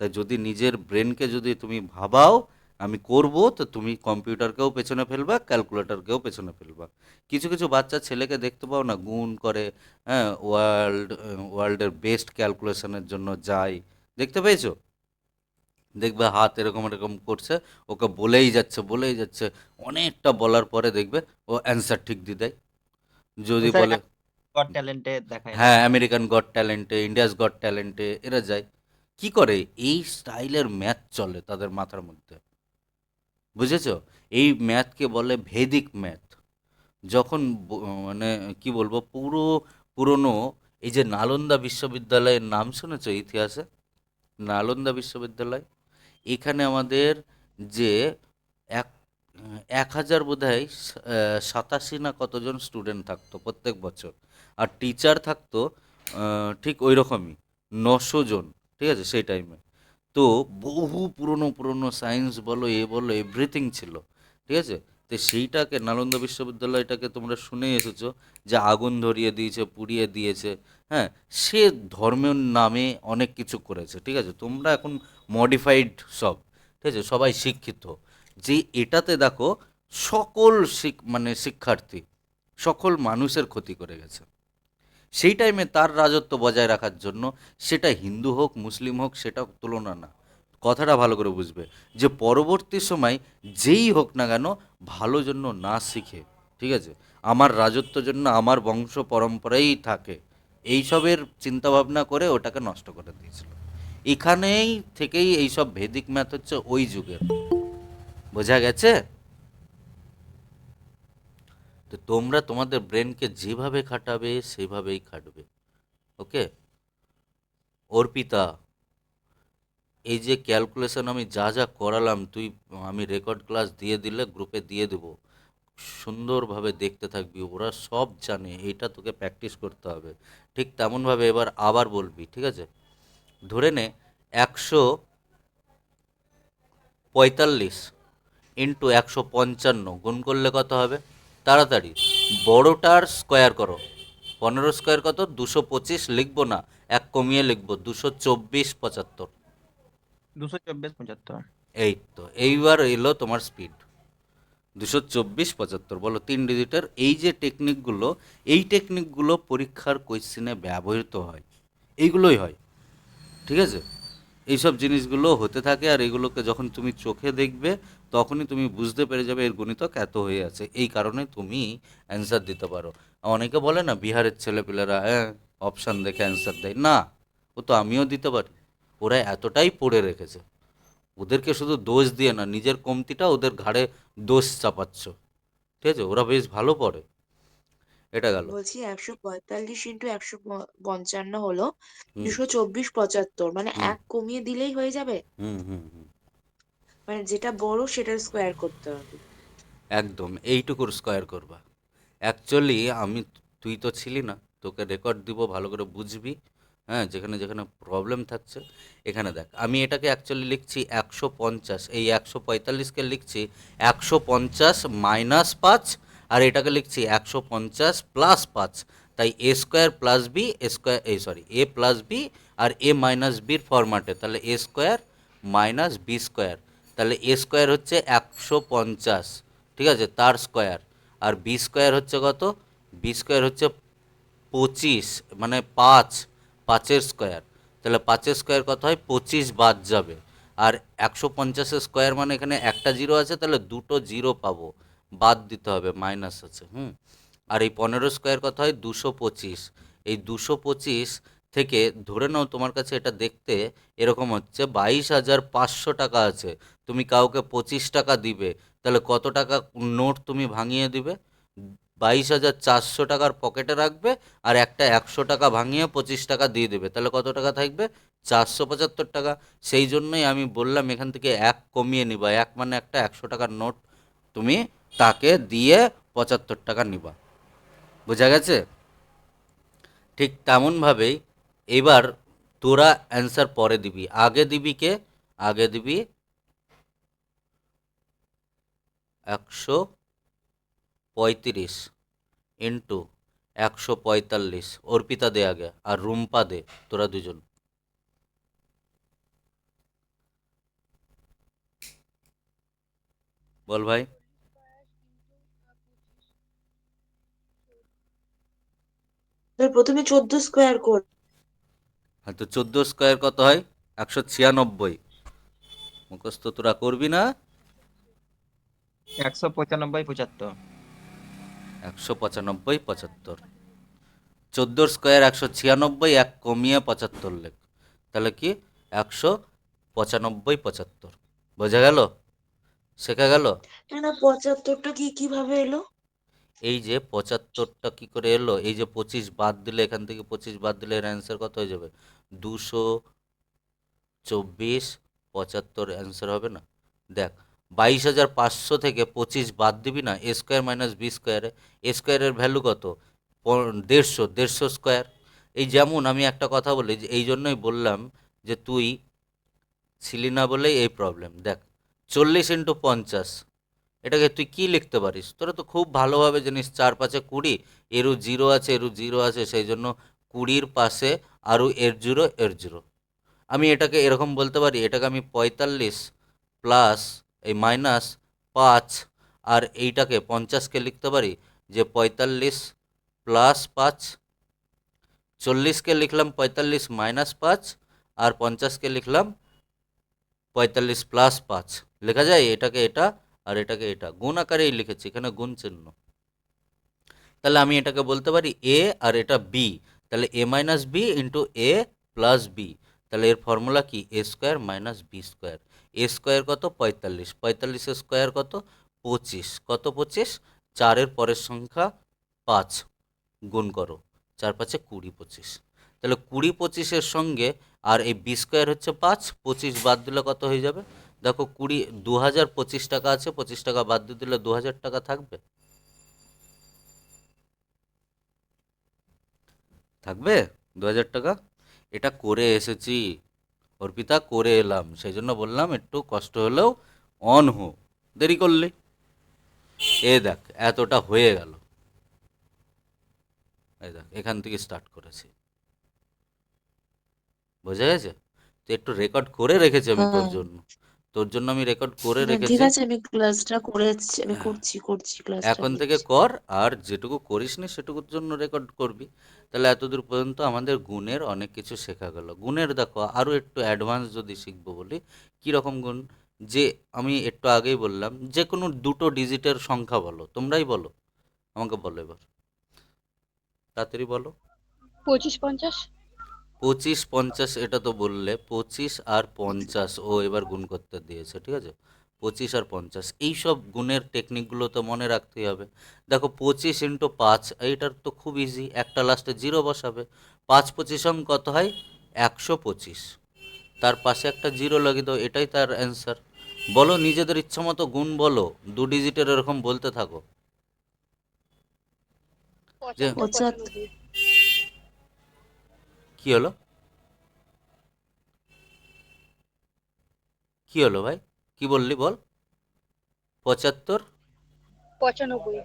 তাই যদি নিজের ব্রেনকে যদি তুমি ভাবাও আমি করব, তো তুমি কম্পিউটারকেও পেছনে ফেলবা, ক্যালকুলেটরকেও পেছনে ফেলবা। কিছু কিছু বাচ্চা ছেলেকে দেখতে পাও না, গুণ করে, হ্যাঁ, ওয়ার্ল্ডের বেস্ট ক্যালকুলেশনের জন্য যায়, দেখতে পেয়েছো? দেখবে হাত এরকম এরকম করছে, ওকে বলেই যাচ্ছে, অনেকটা বলার পরে দেখবে ও অ্যান্সার ঠিক দিয়ে দেয়। যদি স্যার বলে গট ট্যালেন্টে দেখায় না? হ্যাঁ, আমেরিকান গট ট্যালেন্টে, ইন্ডিয়াস গট ট্যালেন্টে এরা যায়, কি করে? এই স্টাইলের ম্যাথ চলে তাদের মাথার মধ্যে, বুঝেছো? এই ম্যাথকে বলে ভেদিক ম্যাথ। যখন মানে কি বলবো, পুরনো এই যে নালন্দা বিশ্ববিদ্যালয়ের নাম শুনেছো ইতিহাসে? নালন্দা বিশ্ববিদ্যালয়, এখানে আমাদের যে এক 1,000 বোধহয় 87 না কতজন স্টুডেন্ট থাকতো প্রত্যেক বছর, আর টিচার থাকতো ঠিক ওই রকমই 900 জন, ঠিক আছে সেই টাইমে। তো বহু পুরনো পুরনো সায়েন্স বলো এ বলো এভরিথিং ছিল, ঠিক আছে? তো সেইটাকে নালন্দা বিশ্ববিদ্যালয়টাকে তোমরা শুনে এসেছো যে আগুন ধরিয়ে দিয়েছে, পুড়িয়ে দিয়েছে, হ্যাঁ, সে ধর্মের নামে অনেক কিছু করেছে, ঠিক আছে? তোমরা এখন মডিফাইড সব, ঠিক আছে, সবাই শিক্ষিত, যে এটাতে দেখো সকল মানে শিক্ষার্থী, সকল মানুষের ক্ষতি করে গেছে। সেই টাইমে তার রাজত্ব বজায় রাখার জন্য, সেটা হিন্দু হোক মুসলিম হোক সেটা তুলনা না, কথাটা ভালো করে বুঝবে, যে পরবর্তী সময় যেই হোক না কেন ভালো জন্য না শিখে, ঠিক আছে, আমার রাজত্ব জন্য আমার বংশ পরম্পরাই থাকে, এইসবের চিন্তাভাবনা করে ওটাকে নষ্ট করে দিয়েছিল। এখানেই থেকেই এইসব ভেদিক ম্যাথ হচ্ছে ওই যুগের, বোঝা গেছে? তো তোমরা তোমাদের ব্রেনকে যেভাবে খাটাবে সেভাবেই খাটবে, ওকে? অর্পিতা, এই যে ক্যালকুলেশন আমি যা যা করালাম তুই, আমি রেকর্ড ক্লাস দিয়ে দিলে গ্রুপে দিয়ে দেবো, সুন্দরভাবে দেখতে থাকবি, ওরা সব জানে, এইটা তোকে প্র্যাকটিস করতে হবে। ঠিক তেমনভাবে এবার আবার বলবি, ঠিক আছে? ধরে নে 145 ইন্টু 155 গুণ করলে কত হবে? তাড়াতাড়ি বড়টার স্কোয়ার করো, 15 স্কোয়ার কত? 225 লিখবো না, এক কমিয়ে লিখবো, 224 75। 224 75। এই তো এইবার এলো তোমার স্পিড, 224 75 বলো 3 ডিজিটের এই যে টেকনিকগুলো, এই টেকনিকগুলো পরীক্ষার কোয়েশ্চেনে ব্যবহৃত হয়, এইগুলোই হয়, ঠিক আছে? এইসব জিনিসগুলো হতে থাকে, আর এগুলোকে যখন তুমি চোখে দেখবে তখনই তুমি বুঝতে পেরে যাবে এর গণিতক এত হয়ে আছে, এই কারণে তুমি অ্যান্সার দিতে পারো। অনেকে বলে না বিহারের ছেলেপিলেরা হ্যাঁ অপশান দেখে অ্যান্সার দেয়, না, ও তো আমিও দিতে পারি। ওরা এতটাই পড়ে রেখেছে, ওদেরকে শুধু দোষ দিয়ে না, নিজের কমতিটা ওদের ঘাড়ে দোষ চাপাচ্ছ, ঠিক আছে? ওরা বেশ ভালো পড়ে। এটা গেল। বলছি 145 × 155 হলো হুম 224 75, মানে হুম এক কমিয়ে দিলেই হয়ে যাবে? হুম হুম হুম মানে যেটা বড় সেটার স্কোয়ার করতে হবে? একদম এইটুকুর স্কোয়ার করবা। অ্যাকচুয়ালি তুই তো ছিলি না, তোকে রেকর্ড দিব, ভালো করে বুঝবি। হ্যাঁ, যেখানে যেখানে প্রবলেম থাকছে, এখানে দেখ আমি এটাকে অ্যাকচুয়ালি লিখছি 150, এই 145কে লিখছি 150 - 5, আর এটাকে লিখছি 150 + 5। তাই এ স্কোয়ার প্লাস বি স্কোয়ার, এই সরি এ প্লাস বি আর এ মাইনাস বির ফরম্যাটে, তাহলে A square minus B square, তাহলে এ স্কোয়ার হচ্ছে 150, ঠিক আছে, তার স্কোয়ার। আর বি স্কোয়ার হচ্ছে কত? বি স্কোয়ার হচ্ছে 25, মানে 5, 5-এর স্কোয়ার। তাহলে 5-এর স্কোয়ার কত হয়? 25 বাদ যাবে। আর 150-এর স্কোয়ার মানে এখানে একটা জিরো আছে, তাহলে দুটো জিরো পাবো, বাদ দিতে হবে, মাইনাস আছে। আর এই 15 স্কোয়ার কত হয়? 225। এই 225 থেকে ধরে নাও তোমার কাছে এটা দেখতে এরকম হচ্ছে 22,500 টাকা আছে, তুমি কাউকে 25 টাকা দিবে, তাহলে কত টাকা নোট তুমি ভাঙিয়ে দিবে? 22,400 টাকার পকেটে রাখবে, আর একটা 100 টাকা ভাঙিয়ে 25 টাকা দিয়ে দেবে, তাহলে কত টাকা থাকবে? 475 টাকা। সেই জন্যই আমি বললাম এখান থেকে এক কমিয়ে নিবা, এক মানে একটা 100 টাকার নোট তুমি তাকে দিয়ে 75 টাকা নিবা। বোঝা গেছে? ঠিক তেমনভাবেই এবার তোরা অ্যান্সার পরে দিবি, আগে দিবি কে? আগে দিবি 135 × 145, অর্পিতা দে আগে, আর রুম্পা দে, তোরা দুজন। বল ভাই। প্রথমে 14 স্কোয়ার কর। হ্যাঁ, তো 14 স্কোয়ার কত হয়? 196। মুখস্থ তোরা করবি না? 195 75। 195 75। 14 স্কোয়ার 196, এক কমিয়ে 75 লেখ, তাহলে কি 195 75। বোঝা গেল? শেখা গেল? না না, 75টা কিভাবে এলো? এই যে 75টা কি করে এলো, এই যে 25 বাদ দিলে, এখান থেকে 25 বাদ দিলে এর অ্যান্সার কত হয়ে যাবে? 224 75 অ্যান্সার হবে না? দেখ, 22,500 থেকে 25 বাদ দিবি না, এ স্কোয়ার মাইনাস বি স্কোয়ারে, এ স্কোয়ারের ভ্যালু কত? 150 স্কোয়ার। এই যেমন আমি একটা কথা বলি, যে এই জন্যই বললাম যে তুই ছিলি না বলেই এই প্রবলেম। দেখ, 40 × 50, এটাকে তুই কি লিখতে পারিস? তোরা তো খুব ভালোভাবে জানিস 4 × 5 = 20, এরও জিরো আছে, এরও জিরো আছে, সেই জন্য 20-র পাশে আরও এর জিরো, এর জিরো। আমি এটাকে এরকম বলতে পারি, এটাকে আমি 45 প্লাস এই মাইনাস 5, আর এইটাকে 50কে লিখতে পারি যে 45 প্লাস 5। 40কে লিখলাম 45 মাইনাস 5, আর 50কে লিখলাম 45 প্লাস 5। লেখা যায় এটাকে এটা, আর এটাকে এটা, গুণ আকারেই লিখেছি, এখানে গুণ চিহ্ন। তাহলে আমি এটাকে বলতে পারি এ, আর এটা বি, তাহলে এ মাইনাস বি ইন্টু এ প্লাস বি। তাহলে এর ফর্মুলা কি? A square minus B square. A square কত? 45, 45-এর স্কোয়ার কত? 25, কত 25? 4-এর পরের সংখ্যা 5, গুণ করো, 4 × 5 = 20, 25। তাহলে 20 25-এর সঙ্গে আর এই বি স্কোয়ার হচ্ছে 5, 25 বাদ দিলে কত হয়ে যাবে? দেখো 2025 টাকা আছে, 25 টাকা বাদ দিয়ে দিলে 2000 টাকা থাকবে, থাকবে 2000 টাকা। এটা করে এসেছি অর্পিতা, করে এলাম, সেই জন্য বললাম একটু কষ্ট হলেও অন হো, দেরি করলে। এ দেখ এতটা হয়ে গেল, এই দেখ এখান থেকে স্টার্ট করেছি, বোঝা গেছে? তো একটু রেকর্ড করে রেখেছি আমি তোর হ্যাঁ। জন্য, তোর জন্য আমি রেকর্ড করে না, ঠিক রেখেছি। আছে, আমি ক্লাসটা করেছি, আমি করছি ক্লাসটা এখন থেকে করছি। কর, আর যেটুকু করিসনি সেটুকুর জন্য রেকর্ড করবি। তাহলে এতদূর পর্যন্ত আমাদের গুণের অনেক কিছু শেখা গেল। গুণের দেখো আরও একটু অ্যাডভান্স যদি শিখবো বলি, কীরকম গুণ, যে আমি একটু আগেই বললাম যে কোনো দুটো ডিজিটের সংখ্যা বলো, তোমরাই বলো, আমাকে বলো এবার, তাড়াতাড়ি বলো। 25 50। 25 50, এটা তো বললে 25 আর 50, ও এবার গুণ করতে দিয়েছে, ঠিক আছে। 25 আর 50 এইসব গুণের টেকনিকগুলো তো মনে রাখতেই হবে। দেখো 25 × 5, এইটার তো খুব ইজি, একটা লাস্টে জিরো বসাবে। 5 25 কত হয়? 125। তার পাশে একটা জিরো লাগিয়ে দাও, এটাই তার অ্যান্সার। বলো নিজেদের ইচ্ছা মতো গুণ বলো, 2 ডিজিটের এরকম বলতে থাকো। যে 75 95। কি হলো, কি হলো ভাই, কি বললি বল? 75 95।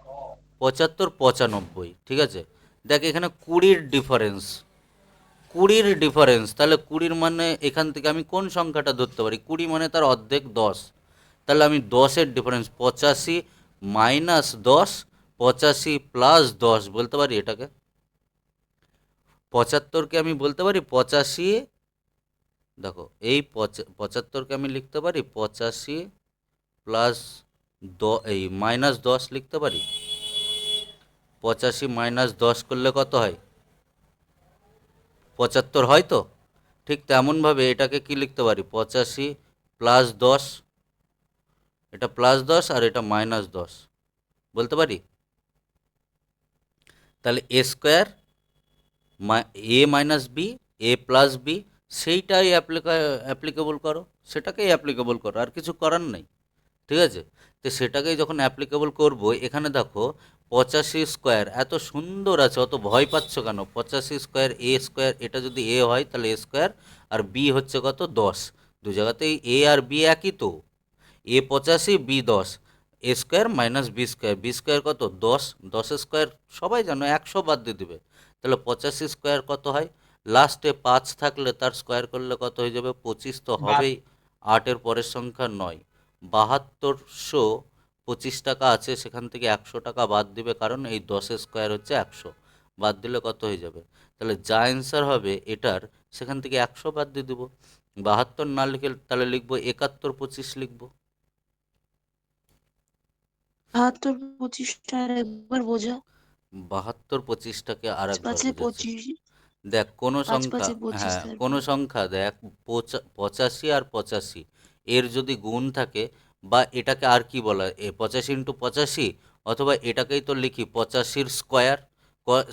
75 95, ঠিক আছে। দেখ এখানে 20-র ডিফারেন্স, তাহলে 20 মানে এখান থেকে আমি কোন সংখ্যাটা ধরতে পারি? 20 মানে তার অর্ধেক 10, তাহলে আমি 10-এর ডিফারেন্স 85 - 10, 85 + 10 বলতে পারি এটাকে। 75কে আমি বলতে পারি 85, দেখো এই 75কে আমি লিখতে পারি 85 প্লাস এই -10 লিখতে পারি। 85 - 10 করলে কত হয়? 75 হয় তো। ঠিক তেমনভাবে এটাকে কি লিখতে পারি? 85 + 10, এটা +10 আর এটা -10 বলতে পারি। তাহলে A square A minus B, A plus B, সেইটাই অ্যাপ্লিকেবল করো, সেটাকেই অ্যাপ্লিকেবল করো, আর কিছু করার নেই, ঠিক আছে। তো সেটাকেই যখন অ্যাপ্লিকেবল করব, এখানে দেখো 85 স্কোয়ার এত সুন্দর আছে, অত ভয় পাচ্ছ কেন? 85 স্কোয়ার এ স্কোয়ার, এটা যদি এ হয় তাহলে এ স্কোয়ার, আর বি হচ্ছে কত? 10। দু জায়গাতেই এ আর বি একই তো, A 85 B 10, A square minus B square, B square কত? 10, 10 স্কোয়ার সবাই জানো 100 বাদ দিয়ে দেবে, তাহলে 85 স্কোয়ার কত হয়? লাস্টে 5 থাকলে তার স্কোয়ার করলে কত হয়ে যাবে? 25 তো হবেই, 8-এর পরের সংখ্যা 9, 7225 টাকা আছে, সেখান থেকে 100 টাকা বাদ দিবে, কারণ এই 10-এর স্কোয়ার হচ্ছে 100, বাদ দিলে কত হয়ে যাবে? তাহলে যা অ্যান্সার হবে এটার, সেখান থেকে 100 বাদ দিয়ে দেবো। 72 না লিখে তাহলে লিখবো 71 25 লিখবো। 72 25টা একবার বোঝা। 72 25টাকে আর একবার 5 5 বোঝাচ্ছি। 25, দেখ কোনো 5 সংখ্যা, 5 25 হ্যাঁ কোনো তারপর। সংখ্যা দেখ 85 আর 85 এর যদি গুণ থাকে, বা এটাকে আর কি বলা হয়, 85 × 85, অথবা এটাকেই তো লিখি 85-র স্কোয়ার।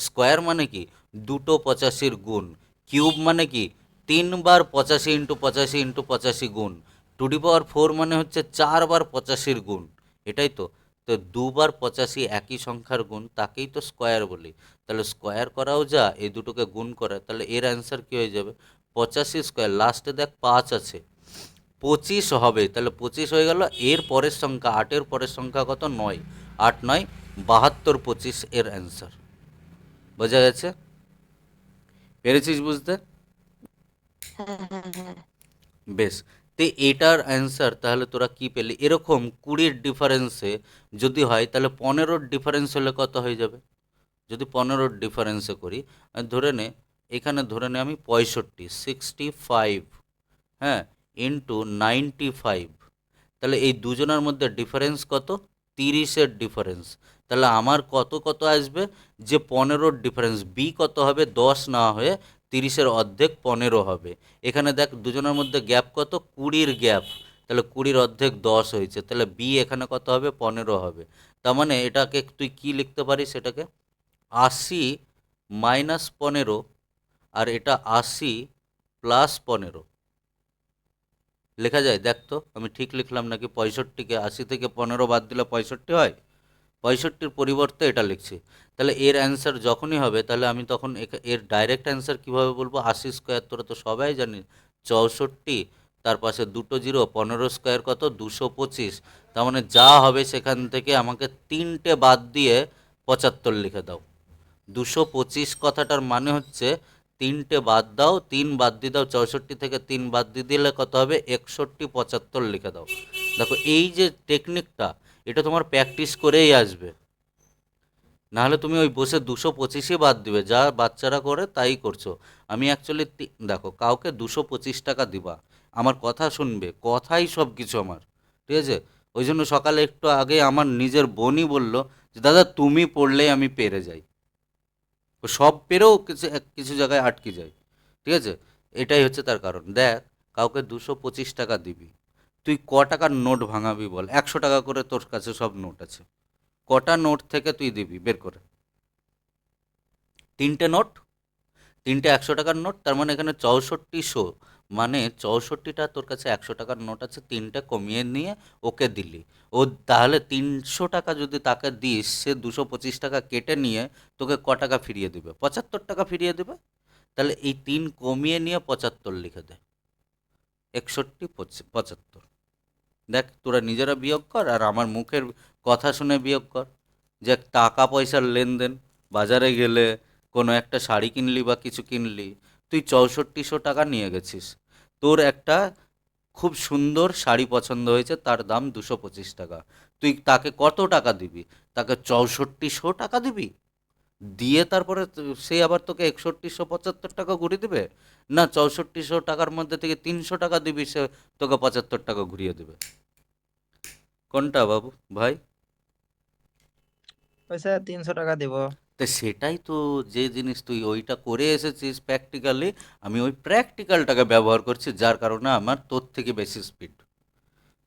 স্কোয়ার মানে কি? দুটো 85-র গুণ। কিউব মানে কি? 3 বার 85 × 85 × 85 গুণ। 2^4 মানে হচ্ছে 4 বার 85-র গুণ, এটাই তো। তো 2 বার 85 একই সংখ্যার গুণ, তাকেই তো স্কোয়ার বলি। তাহলে স্কোয়ার করাও যা, এই দুটোকে গুণ করা, তাহলে এর অ্যান্সার কী হয়ে যাবে? 85 স্কোয়ার, লাস্টে দেখ 5 আছে, 25 হবে, তাহলে 25 হয়ে গেল। এর পরের সংখ্যা, 8-এর পরের সংখ্যা কত? 9, 8 9 72 25 এর অ্যান্সার। বোঝা গেছে? পেরেছিস বুঝতে? হ্যাঁ। বেশ। তে এটার অ্যান্সার তাহলে তোরা কি পেলি? এরকম 20-র ডিফারেন্সে যদি হয়, তাহলে 15-র ডিফারেন্স হলে কত হয়ে যাবে? যদি 15-র ডিফারেন্সে করি, ধরে নে, এখানে ধরে নে আমি 65 হ্যাঁ × 95, তাহলে এই দুজনের মধ্যে ডিফারেন্স কত? 30-এর ডিফারেন্স। তাহলে আমার কত কত আসবে? যে 15-র ডিফারেন্স, বি কত হবে? 10 না হয়ে 30-এর অর্ধেক 15 হবে। এখানে দেখ দুজনের মধ্যে গ্যাপ কত? 20-র গ্যাপ, তাহলে 20-র অর্ধেক 10 হয়েছে, তাহলে বি এখানে কত হবে? 15 হবে। তার মানে এটাকে তুই কি লিখতে পারিস? এটাকে 80 - 15, আর এটা 80 + 15 লেখা যায়। দেখ তো আমি ঠিক লিখলাম নাকি? 65কে 80 থেকে 15 বাদ দিলে 65 হয়, 65-র পরিবর্তে এটা লিখছি। তাহলে এর অ্যান্সার যখনই হবে, তাহলে আমি তখন এর ডাইরেক্ট অ্যান্সার কীভাবে বলবো? 80 স্কোয়ার তোরা তো সবাই জানিস 64, তার পাশে দুটো জিরো, 15 স্কোয়ার কত? 225। তার মানে যা হবে সেখান থেকে আমাকে 3টে বাদ দিয়ে 75 লিখে দাও। 225 কথাটার মানে হচ্ছে তিনটে বাদ দাও, 3 বাদ দিয়ে দাও, 64 থেকে 3 বাদ দিয়ে দিলে কত হবে? 61 75 লিখে দাও। দেখো এই যে টেকনিকটা, এটা তোমার প্র্যাকটিস করেই আসবে, নাহলে তুমি ওই বসে 225ই বাদ দিবে, যা বাচ্চারা করে তাই করছো। আমি অ্যাকচুয়ালি দেখো, কাউকে 225 টাকা দিবা, আমার কথা শুনবে, কথাই সব কিছু আমার, ঠিক আছে? ওই জন্য সকালে একটু আগে আমার নিজের বোনই বলল যে দাদা তুমি পড়লেই আমি পেরে যাই। ও সব পেরেও কিছু কিছু জায়গায় আটকে যায়, ঠিক আছে? এটাই হচ্ছে তার কারণ। দেখ, কাউকে 225 টাকা দিবি, তুই ক টাকার নোট ভাঙাবি বল? 100 টাকা করে তোর কাছে সব নোট আছে, কটা নোট থেকে তুই দিবি বের করে? তিনটে নোট, তিনটে 100 টাকার নোট, তার মানে এখানে 6400, মানে 64টা তোর কাছে 100 টাকার নোট আছে, তিনটে কমিয়ে নিয়ে ওকে দিলি। ও তাহলে 300 টাকা যদি তাকে দিস, সে 225 টাকা কেটে নিয়ে তোকে ক টাকা ফিরিয়ে দিবে? 75 টাকা ফিরিয়ে দেবে। তাহলে এই 3 কমিয়ে নিয়ে 75 লিখে দে, 61 75। দেখ তোরা নিজেরা বিয়োগ কর আর আমার মুখের কথা শুনে বিয়োগ কর, যে টাকা পয়সার লেনদেন, বাজারে গেলে কোনো একটা শাড়ি কিনলি বা কিছু কিনলি, তুই 6400 টাকা নিয়ে গেছিস, তোর একটা খুব সুন্দর শাড়ি পছন্দ হয়েছে, তার দাম 225 টাকা, তুই তাকে কত টাকা দিবি? তাকে 6400 টাকা দিবি, দিয়ে তারপরে সে আবার তোকে 6175 টাকা ঘুরিয়ে দেবে? না, 6400 টাকার মধ্যে থেকে 300 টাকা দিবি, সে তোকে 75 টাকা ঘুরিয়ে দেবে? কোনটা বাবু ভাই? ওই স্যার 300 টাকা দিব। তা সেটাই তো, যে জিনিস তুই ওইটা করে এসেছিস প্র্যাকটিক্যালি, আমি ওই প্র্যাকটিক্যালটাকে ব্যবহার করছি, যার কারণে আমার তোর থেকে বেশি স্পিড।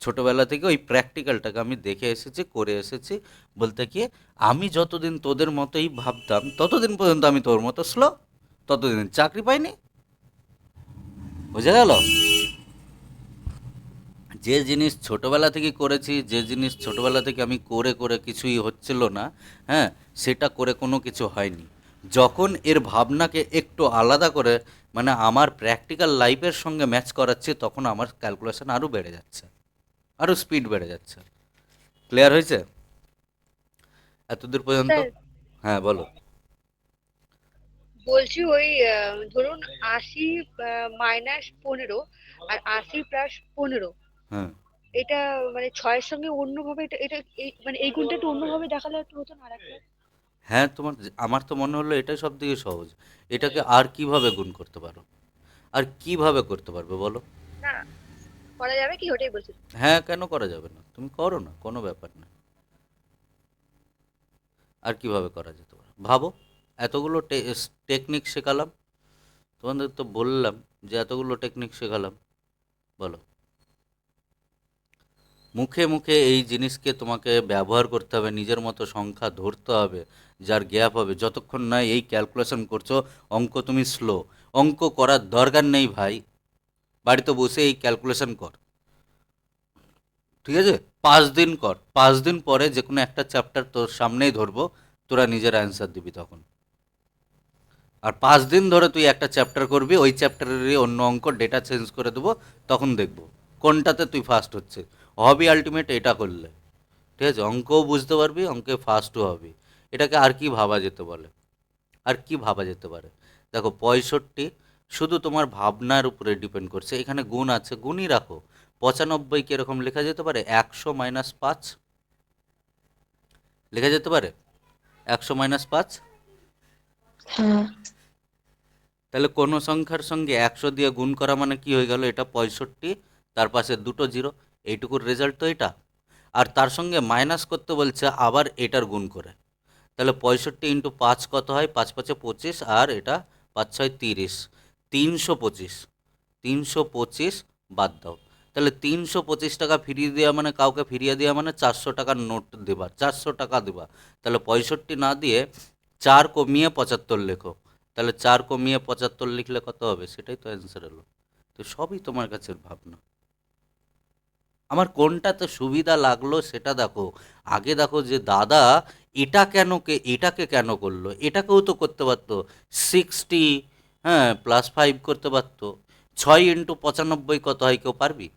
ছোটবেলা থেকে ওই প্র্যাকটিক্যালটাকে আমি দেখে এসেছি, করে এসেছি, বলতে কি, আমি যতদিন তোদের মতোই ভাবতাম ততদিন পর্যন্ত আমি তোর মতো স্লো, ততদিন চাকরি পাইনি। বুঝে গেল? যে জিনিস ছোটবেলা থেকে করেছি, যে জিনিস ছোটবেলা থেকে আমি করে করে কিছুই হচ্ছিল না, হ্যাঁ, সেটা করে কোনো কিছু হয়নি। যখন এর ভাবনাকে একটু আলাদা করে, মানে আমার প্র্যাকটিক্যাল লাইফের সঙ্গে ম্যাচ করাচ্ছি, তখন আমার ক্যালকুলেশন আরও বেড়ে যাচ্ছে, আরও স্পিড বেড়ে যাচ্ছে। ক্লিয়ার হয়েছে এতদূর পর্যন্ত? স্যার হ্যাঁ বলো। বলছি ওই ধরুন 80 -15 আর 80 + 15, হ্যাঁ এটা মানে 6-এর সঙ্গে অন্যভাবে এটা এটা মানে এই গুণটা একটু অন্যভাবে দেখালে একটু হতো না আরেকটা? হ্যাঁ, আমার তো মনে হলো এটাই সব থেকে সহজ। এটাকে আর কিভাবে গুণ করতে পারো? আর কিভাবে করতে পারবে বলো? না, করা যাবে কি ওটাই বলছি। হ্যাঁ, কেন করা যাবে না? তুমি করো না, কোনো ব্যাপার না। আর কিভাবে করা যেতে পারে ভাবো। এতগুলো টেকনিক শেখালাম, তোমাদের তো বললাম যে এতগুলো টেকনিক শেখালাম, বলো। মুখে মুখে এই জিনিসকে তোমাকে ব্যবহার করতে হবে, নিজের মতো সংখ্যা ধরতে হবে, যার গ্যাপ হবে, যতক্ষণ না এই ক্যালকুলেশন করছো। অঙ্ক তুমি স্লো, অঙ্ক করার দরকার নেই ভাই, বাড়িতে বসে এই ক্যালকুলেশন কর, ঠিক আছে? 5 দিন কর, 5 দিন পরে যে কোনো একটা চ্যাপ্টার তোর সামনেই ধরবো, তোরা নিজের অ্যান্সার দিবি তখন। আর 5 দিন ধরে তুই একটা চ্যাপ্টার করবি, ওই চ্যাপ্টারেরই অন্য অঙ্ক ডেটা চেঞ্জ করে দেবো, তখন দেখবো কোনটাতে তুই ফার্স্ট হচ্ছে হবি আলটিমেট। এটা করলে ঠিক আছে, অঙ্কও বুঝতে পারবি, অঙ্কে ফার্স্টও হবি। এটাকে আর কি ভাবা যেতে বলে? আর কি ভাবা যেতে পারে? দেখো 65 শুধু তোমার ভাবনার উপরে ডিপেন্ড করছে, এখানে গুণ আছে, গুণই রাখো। 95 কীরকম লেখা যেতে পারে? 100 - 5 লেখা যেতে পারে, 100 - 5। হ্যাঁ। তাহলে কোনো সংখ্যার সঙ্গে 100 দিয়ে গুণ করা মানে কি হয়ে গেল? এটা 65, তার পাশে দুটো জিরো, এইটুকুর রেজাল্ট তো এটা। আর তার সঙ্গে মাইনাস করতে বলছে আবার এটার গুণ করে, তাহলে 65 × 5 কত হয়? 5×5 = 25, আর এটা 5×6 = 30, 325। 325 বাদ দাও, তাহলে 325 টাকা ফিরিয়ে দেওয়া মানে, কাউকে ফিরিয়ে দেওয়া মানে 400 টাকার নোট দেবা, 400 টাকা দেবা। তাহলে 65 না দিয়ে 4 কমিয়ে 75 লেখো, তাহলে 4 কমিয়ে 75 লিখলে কত হবে? সেটাই তো অ্যান্সার এলো। তো সবই তোমার কাছে ভাবনা। আমার কোনটাতে সুবিধা লাগলো সেটা দেখো, আগে দেখো যে দাদা এটাকে কেন করলো, এটাকেও তো করতে পারতো। 60, হ্যাঁ, +5 করতে পারতো। 6 × 95 কত হয় কেউ পারবি?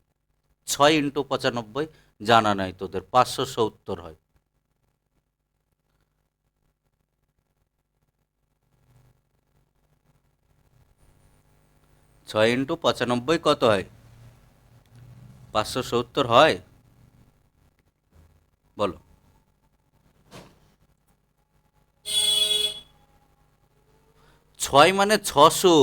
6 × 95 জানা নাই তোদের, 570 হয়। 6 × 95 কত হয়? 570 হয়? বলো। 6 মানে 600।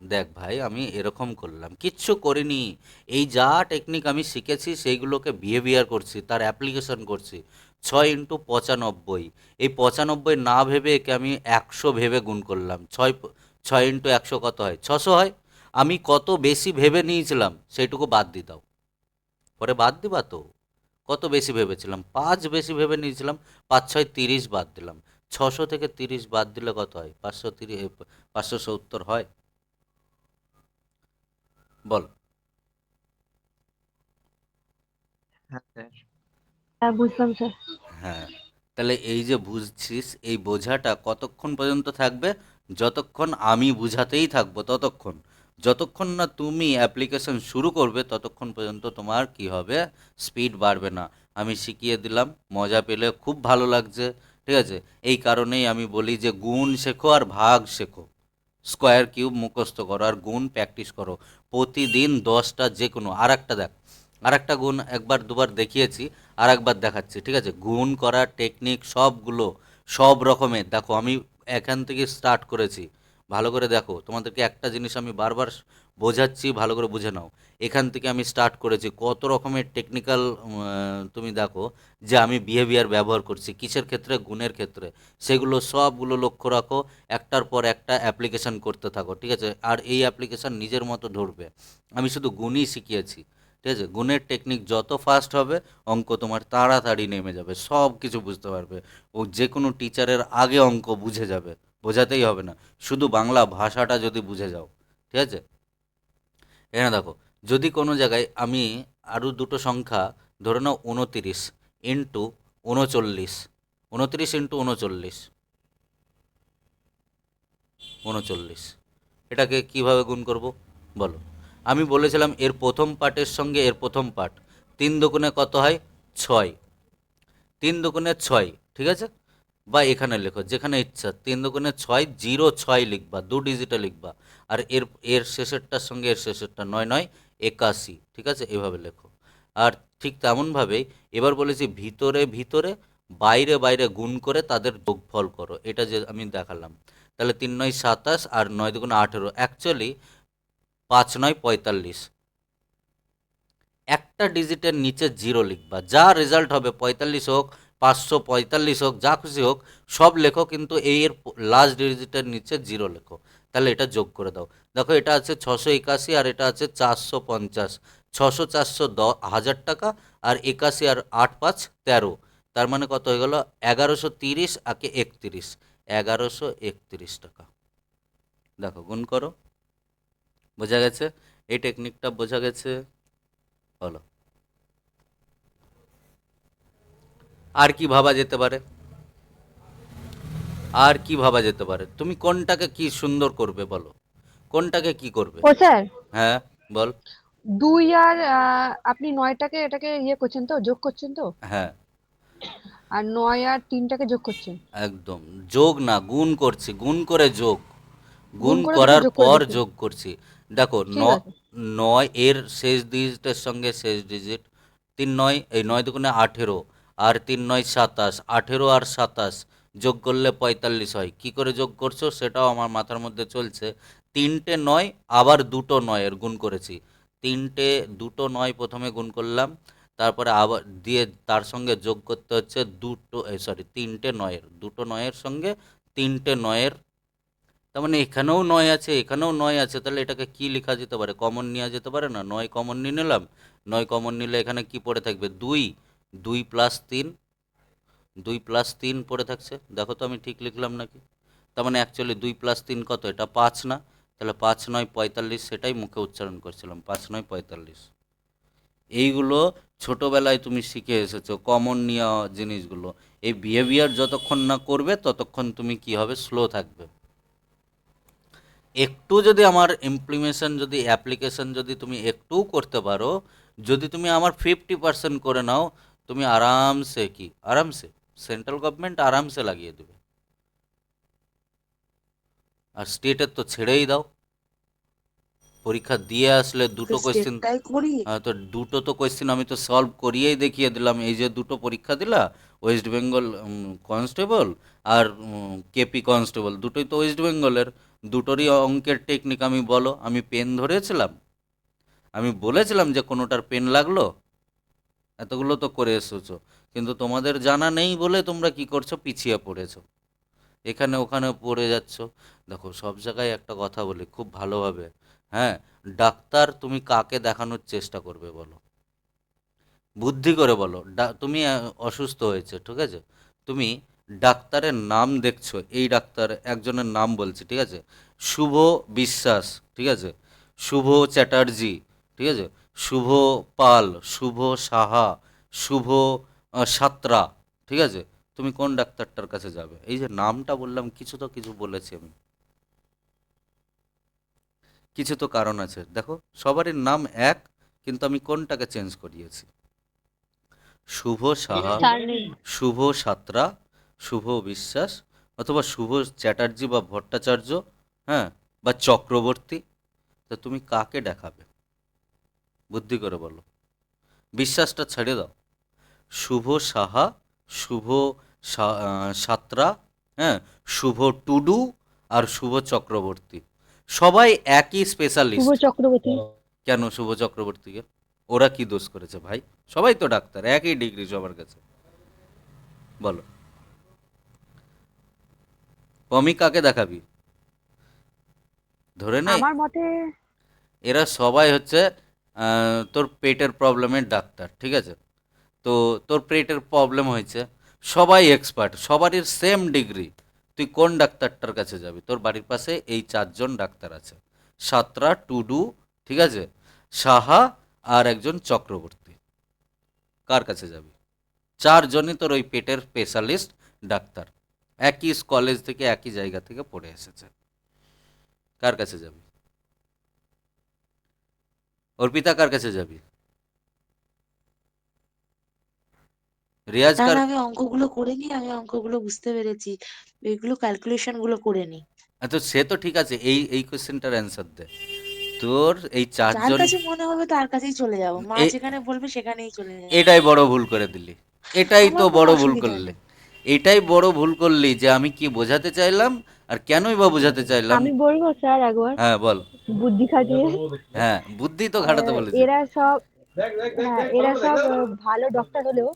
দেখ ভাই, আমি এরকম করলাম, কিচ্ছু করিনি। এই যা টেকনিক আমি শিখেছি সেইগুলোকে বিহেভিয়ার করছি, তার অ্যাপ্লিকেশন করছি। 6 × 95, এই 95 না ভেবে একে আমি 100 ভেবে গুণ করলাম। 6 × 100 কত হয়? 600 হয়। আমি কত বেশি ভেবে নিয়েছিলাম সেইটুকু বাদ দিয়ে দাও। পরে বাদ দিবা তো। কত বেশি ভেবেছিলাম? 5 বেশি ভেবে নিয়েছিলাম। 5 6 30 বাদ দিলাম। 600 থেকে 30 বাদ দিলে কত হয়? 570 হয়? বল। হ্যাঁ স্যার। হ্যাঁ, বুঝলাম স্যার। হ্যাঁ, তাহলে এই যে বুঝছিস, এই বোঝাটা কতক্ষণ পর্যন্ত থাকবে? যতক্ষণ আমি বুঝাতেই থাকবো ততক্ষণ। যতক্ষণ না তুমি অ্যাপ্লিকেশন শুরু করবে ততক্ষণ পর্যন্ত তোমার কি হবে? স্পিড বাড়বে না। আমি শিখিয়ে দিলাম, মজা পেলে খুব ভালো লাগছে, ঠিক আছে? এই কারণেই আমি বলি যে গুণ শেখো আর ভাগ শেখো, স্কোয়ার কিউব মুখস্থ করো আর গুণ প্র্যাকটিস করো প্রতিদিন 10টা। যে কোনো আর একটা দেখ, আর একটা গুণ একবার দুবার দেখিয়েছি, আর একবার দেখাচ্ছি, ঠিক আছে? গুণ করার টেকনিক সবগুলো, সব রকমের দেখো, আমি এখান থেকে স্টার্ট করেছি। ভালো করে দেখো, তোমাদেরকে একটা জিনিস আমি বারবার বোঝাচ্ছি, ভালো করে বুঝে নাও। এখান থেকে আমি স্টার্ট করেছি, কত রকমের টেকনিক্যাল তুমি দেখো যে আমি বিহেভিয়ার ব্যবহার করছি কিসের ক্ষেত্রে? গুণের ক্ষেত্রে। সেগুলো সবগুলো লক্ষ্য রাখো, একটার পর একটা অ্যাপ্লিকেশন করতে থাকো, ঠিক আছে? আর এই অ্যাপ্লিকেশন নিজের মতো ধরবে। আমি শুধু গুণই শিখিয়েছি, ঠিক আছে? গুণের টেকনিক যত ফাস্ট হবে, অঙ্ক তোমার তাড়াতাড়ি নেমে যাবে, সব কিছু বুঝতে পারবে। ও যে কোনো টিচারের আগে অঙ্ক বুঝে যাবে, বোঝাতেই হবে না, শুধু বাংলা ভাষাটা যদি বুঝে যাও, ঠিক আছে? এখানে দেখো, যদি কোনো জায়গায় আমি আরও দুটো সংখ্যা, ধরে নাও 29 ইন্টু 39, 29 ইন্টু 39, 39, এটাকে কিভাবে গুণ করব? বলো। আমি বলেছিলাম এর প্রথম পার্টের সঙ্গে এর প্রথম পার্ট, 3 দুগুণে কত হয়? 6। 3 দুগুণে 6, ঠিক আছে? বা এখানে লেখো যেখানে ইচ্ছা, 3 দুগুণে 6, 06 লিখবা, 2 ডিজিটে লিখবা। আর এর এর শেষেরটার সঙ্গে এর শেষেরটা, 9 9 81, ঠিক আছে? এভাবে লেখো। আর ঠিক তেমনভাবেই এবার বলেছি ভিতরে ভিতরে, বাইরে বাইরে গুণ করে তাদের যোগফল করো, এটা যে আমি দেখালাম। তাহলে 3 9 27 আর 9 দুগুণে 18, অ্যাকচুয়ালি 5 9 45। একটা ডিজিটের নিচে জিরো লিখবা, যা রেজাল্ট হবে, 45 হোক, 545 হোক, যা খুশি হোক, সব লেখো, কিন্তু এই এর লাস্ট ডিজিটের নিচে জিরো লেখো। তাহলে এটা যোগ করে দাও। দেখো, এটা আছে 681 আর এটা আছে 450। 600 400 1000 টাকা, আর 81 আর 8 5 13, তার মানে কত হয়ে গেল? 1130 আকে 31, 1131 টাকা। দেখো, গুণ করো। বোঝা গেছে? এই টেকনিকটা বোঝা গেছে? বলো। আর কি ভাবা যেতে পারে? আর কি ভাবা যেতে পারে? তুমি কোনটাকে কি সুন্দর করবে বলো, কোনটাকে কি করবে? ও স্যার, হ্যাঁ, বল। 2 আর আপনি 9টাকে এটাকে ইয়ে করছেন তো, যোগ করছেন তো? হ্যাঁ, আর 9 আর 3টাকে যোগ করছেন? একদম। যোগ না, গুণ করছি, গুণ করে যোগ, গুণ গুণ করে দুটো করার যোগ করে পর দিচ্ছেন? যোগ করছি। দেখো, ঠিক আছে। 9 এর শেষ ডিজিটের সঙ্গে শেষ ডিজিট, 3 9, এই 9 দুগুণে 18, আর 3 9 27, 18 আর 27 যোগ করলে 45 হয়। কি করে যোগ করছো সেটাও আমার মাথার মধ্যে চলছে। তিনটে 9 আবার দুটো 9 এর গুণ করেছি। তিনটে, দুটো 9 প্রথমে গুণ করলাম, তারপরে আবার দিয়ে তার সঙ্গে যোগ করতে হচ্ছে দুটো, সরি, তিনটে 9 এর, দুটো 9 এর সঙ্গে তিনটে 9 এর। তার মানে এখানেও 9 আছে, এখানেও 9 আছে, তাহলে এটাকে কি লেখা যেতে পারে? কমন নেওয়া যেতে পারে না? 9 কমন নিয়ে নিলাম। 9 কমন নিলে এখানে কি পড়ে থাকবে? 2, 2 প্লাস 3, 2 প্লাস 3 পড়ে থাকছে। দেখো তো আমি ঠিক লিখলাম নাকি? তার মানে অ্যাকচুয়ালি 2 প্লাস 3 কত? এটা 5 না? তাহলে 5 9 45, সেটাই মুখে উচ্চারণ করছিলাম, 5 9 45। এইগুলো ছোটোবেলায় তুমি শিখে এসেছো, কমন নেওয়া জিনিসগুলো। এই বিহেভিয়ার যতক্ষণ না করবে ততক্ষণ তুমি কি হবে? স্লো থাকবে। একটু যদি আমার ইমপ্লিমেশন, যদি অ্যাপ্লিকেশন যদি তুমি একটুও করতে পারো, যদি তুমি আমার 50% করে নাও, তুমি আরামসে, কি আরামসে, সেন্ট্রাল গভর্নমেন্ট আরামসে লাগিয়ে দেবে। আর স্টেটের তো ছেড়েই দাও। পরীক্ষা দিয়ে আসলে তো দুটো কোয়েশ্চেন, স্টেটটাই করি। তো দুটো তো কোয়েশ্চেন আমি তো সলভ করিয়েই দেখিয়ে দিলাম। এই যে দুটো পরীক্ষা দিলা, ওয়েস্ট বেঙ্গল কনস্টেবল আর কেপি কনস্টেবল, দুটোই তো ওয়েস্ট বেঙ্গলের। দুটোরই অঙ্কের টেকনিক আমি বলো, আমি পেন ধরেছিলাম, আমি বলেছিলাম যে কোনোটার পেন লাগলো, এতগুলো তো করে এসেছো। কিন্তু তোমাদের জানা নেই বলে তোমরা কি করছো, পিছিয়ে পড়েছো, এখানে ওখানে পড়ে যাচ্ছ। দেখো সব জায়গায় একটা কথা বলি খুব ভালোভাবে, হ্যাঁ, ডাক্তার তুমি কাকে দেখানোর চেষ্টা করবে বলো, বুদ্ধি করে বলো। তুমি অসুস্থ হয়েছে, ঠিক আছে, তুমি ডাক্তারের নাম দেখছো, এই ডাক্তার একজনের নাম বলছি, ঠিক আছে, শুভ বিশ্বাস, ঠিক আছে, শুভ চ্যাটার্জি, ঠিক আছে, শুভ পাল, শুভ সাহা, শুভ সাঁতরা, ঠিক আছে, তুমি কোন ডাক্তারটার কাছে যাবে? এই যে নামটা বললাম, কিছু তো কিছু বলেছি আমি, কিছু তো কারণ আছে। দেখো সবারই নাম এক, কিন্তু আমি কোনটাকে চেঞ্জ করিয়েছি। শুভ সাহা, শুভ সাঁতরা, শুভ বিশ্বাস, অথবা শুভ চ্যাটার্জি বা ভট্টাচার্য, হ্যাঁ, বা চক্রবর্তী। তা তুমি কাকে দেখাবে, বুদ্ধি করে বলো। বিশ্বাসটা ছেড়ে দাও, শুভ সাহা, শুভ সাঁতরা, হ্যাঁ, শুভ টুডু আর শুভ চক্রবর্তী, সবাই একই স্পেশালিস্ট। চক্রবর্তী। কেন শুভ চক্রবর্তীকে, ওরা কি দোষ করেছে ভাই? সবাই তো ডাক্তার, একই ডিগ্রি সবার কাছে, বলো। পমি কাকে দেখাবি? ধরে নেই আমার মতে এরা সবাই হচ্ছে তোর পেটের প্রবলেমের ডাক্তার, ঠিক আছে। তো তোর পেটের প্রবলেম হয়েছে, সবাই এক্সপার্ট, সবারই সেম ডিগ্রি, তুই কোন ডাক্তারটার কাছে যাবি? তোর বাড়ির পাশে এই চারজন ডাক্তার আছে, সাতরা, টুডু, ঠিক আছে, সাহা আর একজন চক্রবর্তী, কার কাছে যাবি? চারজনই তোর ওই পেটের স্পেশালিস্ট ডাক্তার, একই কলেজ থেকে একই জায়গা থেকে পড়ে এসেছে, কার কাছে যাবি? অর্পিতা কার কাছে যাবি? রিয়াজ না কার? না, আমি অঙ্কগুলো করে নিই, আমি অঙ্কগুলো বুঝতে পেরেছি, এইগুলো ক্যালকুলেশন গুলো করে নিই। তো সে তো ঠিক আছে, এই এই কোশ্চেনটার অ্যান্সার দে। তোর এই যার চারজন, কাছে মনে হবে তার কাছেই চলে যাব, মা এই যেখানে বলবে সেখানেই চলে যাব। এটাই বড় ভুল করে দিলি, এটাই তো আমার কোনো বড় ভুল অসুবিধা করলি, নেই। এটাই বড় ভুল করলি যে আমি কি বোঝাতে চাইলাম আর কেনই বা বোঝাতে চাইলাম। আমি বলবো স্যার একবার হ্যাঁ বল। বুদ্ধি খাটিয়ে। হ্যাঁ বুদ্ধি তো খাটাতে বলেছি। এরা সব এরা সব ভালো ডক্টর হলেও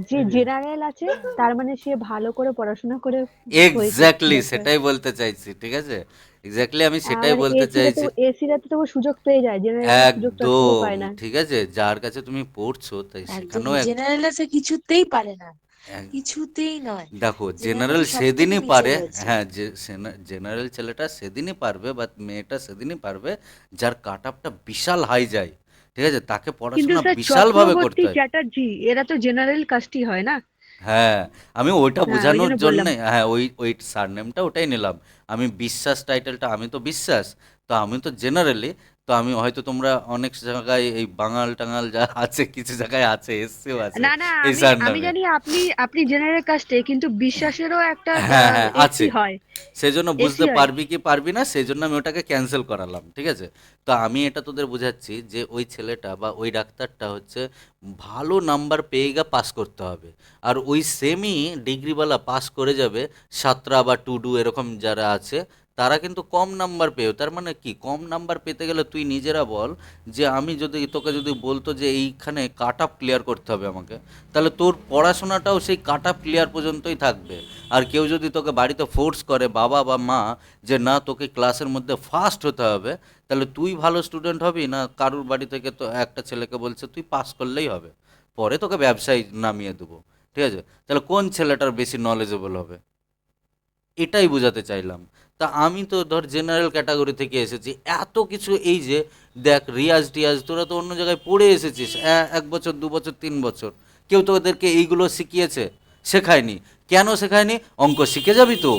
যে জেনারেল আছে তার মানে সে ভালো করে পড়াশোনা করে হয়েছে এক্স্যাক্টলি doctor। সেটাই বলতে চাইছি, ঠিক আছে, এক্স্যাক্টলি আমি সেটাই মানে বলতে চাইছি। এসিরা তো তবু সুযোগ পেয়ে যায়, জেনারেল সুযোগটা তবু একদম পায় না। ঠিক আছে, যার কাছে তুমি পড়ছো তাই সেখানেও একদমই জেনারেল আছে, কিছুতেই পারে না, কিছুতেই নয়। দেখো জেনারেল জেনারেল সব থেকে সেদিনই নিচে পারে, রয়েছে। হ্যাঁ, যে জেনারেল ছেলেটা সেদিনই পারবে বা মেয়েটা সেদিনই পারবে যার কাট আপটা বিশাল হাই যায়, ঠিক আছে, তাকে কিন্তু পড়াশোনা স্যার বিশালভাবে করতে চক্রবর্তী হয়। চ্যাটার্জি এরা তো জেনারেল কাস্টই হয় না? হ্যাঁ, আমি ওইটা হ্যাঁ, ওই বোঝানোর জন্য জন্য, বললাম। হ্যাঁ, ওই ওই সারনেমটা ওটাই নিলাম। আমি বিশ্বাস টাইটেলটা, আমি তো বিশ্বাস, তো আমি তো জেনারেলি, তো আমি হয়তো তোমরা অনেক জায়গায় এই বাঙাল টাঙাল যা আছে কিছু জায়গায় আছে, এসছেও আছে না না, এই আমি সারনেমে। জানি আপনি আপনি জেনারেল কাস্টে, কিন্তু বিশ্বাসেরও একটা হ্যাঁ হ্যাঁ এসি আছে, হয়। সেজন্য এসি বুঝতে হয়। পারবি কি পারবি না সেই জন্য আমি ওটাকে ক্যান্সেল করালাম, ঠিক আছে। তো আমি এটা তোদের বোঝাচ্ছি যে ওই ছেলেটা বা ওই ডাক্তারটা হচ্ছে ভালো নাম্বার পেয়ে গিয়ে পাস করতে হবে, আর ওই সেমই ডিগ্রিওয়ালা পাস করে যাবে, সাতরা বা টুডু এরকম যারা আছে, তারা কিন্তু কম নাম্বার পেয়েও, তার মানে কি, কম নাম্বার পেতে গেলে তুই নিজেরা বল, যে আমি যদি তোকে যদি বলতো যে এইখানে কাট আপ ক্লিয়ার করতে হবে আমাকে, তাহলে তোর পড়াশোনাটাও সেই কাট আপ ক্লিয়ার পর্যন্তই থাকবে। আর কেউ যদি তোকে বাড়িতে ফোর্স করে, বাবা বা মা, যে না তোকে ক্লাসের মধ্যে ফার্স্ট হতে হবে, তাহলে তুই ভালো স্টুডেন্ট হবি না কারুর বাড়ি থেকে তো একটা ছেলেকে বলছে তুই পাস করলেই হবে, পরে তোকে ব্যবসায় নামিয়ে দেবো, ঠিক আছে, তাহলে কোন ছেলেটার বেশি নলেজেবল হবে, এটাই বোঝাতে চাইলাম। তা আমি তো ধর জেনারেল ক্যাটাগরি থেকে এসেছি, এত কিছু, এই যে দেখ রিয়াজ টিয়াজ তোরা তো অন্য জায়গায় পড়ে এসেছিস, 1 বছর 2 বছর 3 বছর, কেউ তো ওদেরকে এইগুলো শিখিয়েছে? শেখায়নি। কেন শেখায়নি? অঙ্ক শিখে যাবি তো,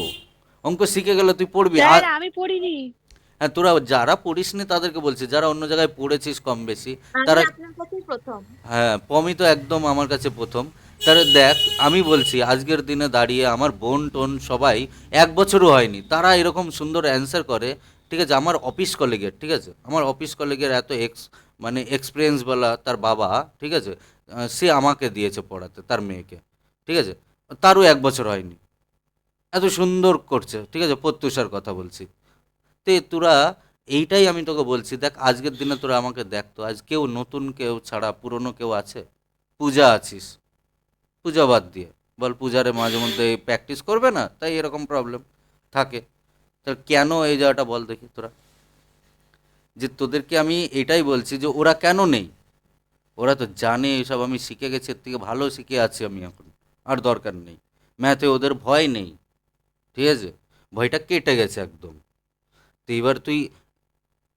অঙ্ক শিখে গেলে তুই পড়বি। আর স্যার আমি পড়িনি। হ্যাঁ, তোরা যারা পড়িসনি তাদেরকে বলছি, যারা অন্য জায়গায় পড়েছিস কম বেশি আমি তারা, আপনার কাছেই প্রথম। হ্যাঁ পমি তো একদম আমার কাছে প্রথম। তাহলে দেখ আমি বলছি আজকের দিনে দাঁড়িয়ে আমার বোন টোন সবাই 1 বছরও হয়নি, তারা এরকম সুন্দর অ্যান্সার করে, ঠিক আছে, আমার অফিস কলিগের, ঠিক আছে, আমার অফিস কলিগের এত মানে এক্সপিরিয়েন্সওয়ালা তার বাবা, ঠিক আছে, সে আমাকে দিয়েছে পড়াতে তার মেয়েকে, ঠিক আছে, তারও 1 বছর হয়নি, এত সুন্দর করছে, ঠিক আছে, প্রত্যুষার কথা বলছি। তে তোরা, এইটাই আমি তোকে বলছি, দেখ আজকের দিনে তোরা আমাকে দেখ তো, আজ কেউ নতুন কেউ ছাড়া পুরনো কেউ আছে? পূজা আছিস, পূজা বাদ দিয়ে বল, পূজারে মাঝে মধ্যে প্র্যাকটিস করবে না, তাই এরকম প্রবলেম থাকে। তা কেন এই জায়গাটা বল দেখি তোরা, যে তোদেরকে আমি এটাই বলছি যে ওরা কেন নেই, ওরা তো জানে এসব আমি শিখে গেছি, এর থেকে ভালো শিখে আছি আমি এখন, আর দরকার নেই। ম্যাথে ওদের ভয় নেই, ঠিক আছে, ভয়টা কেটে গেছে একদম। তো এবার তুই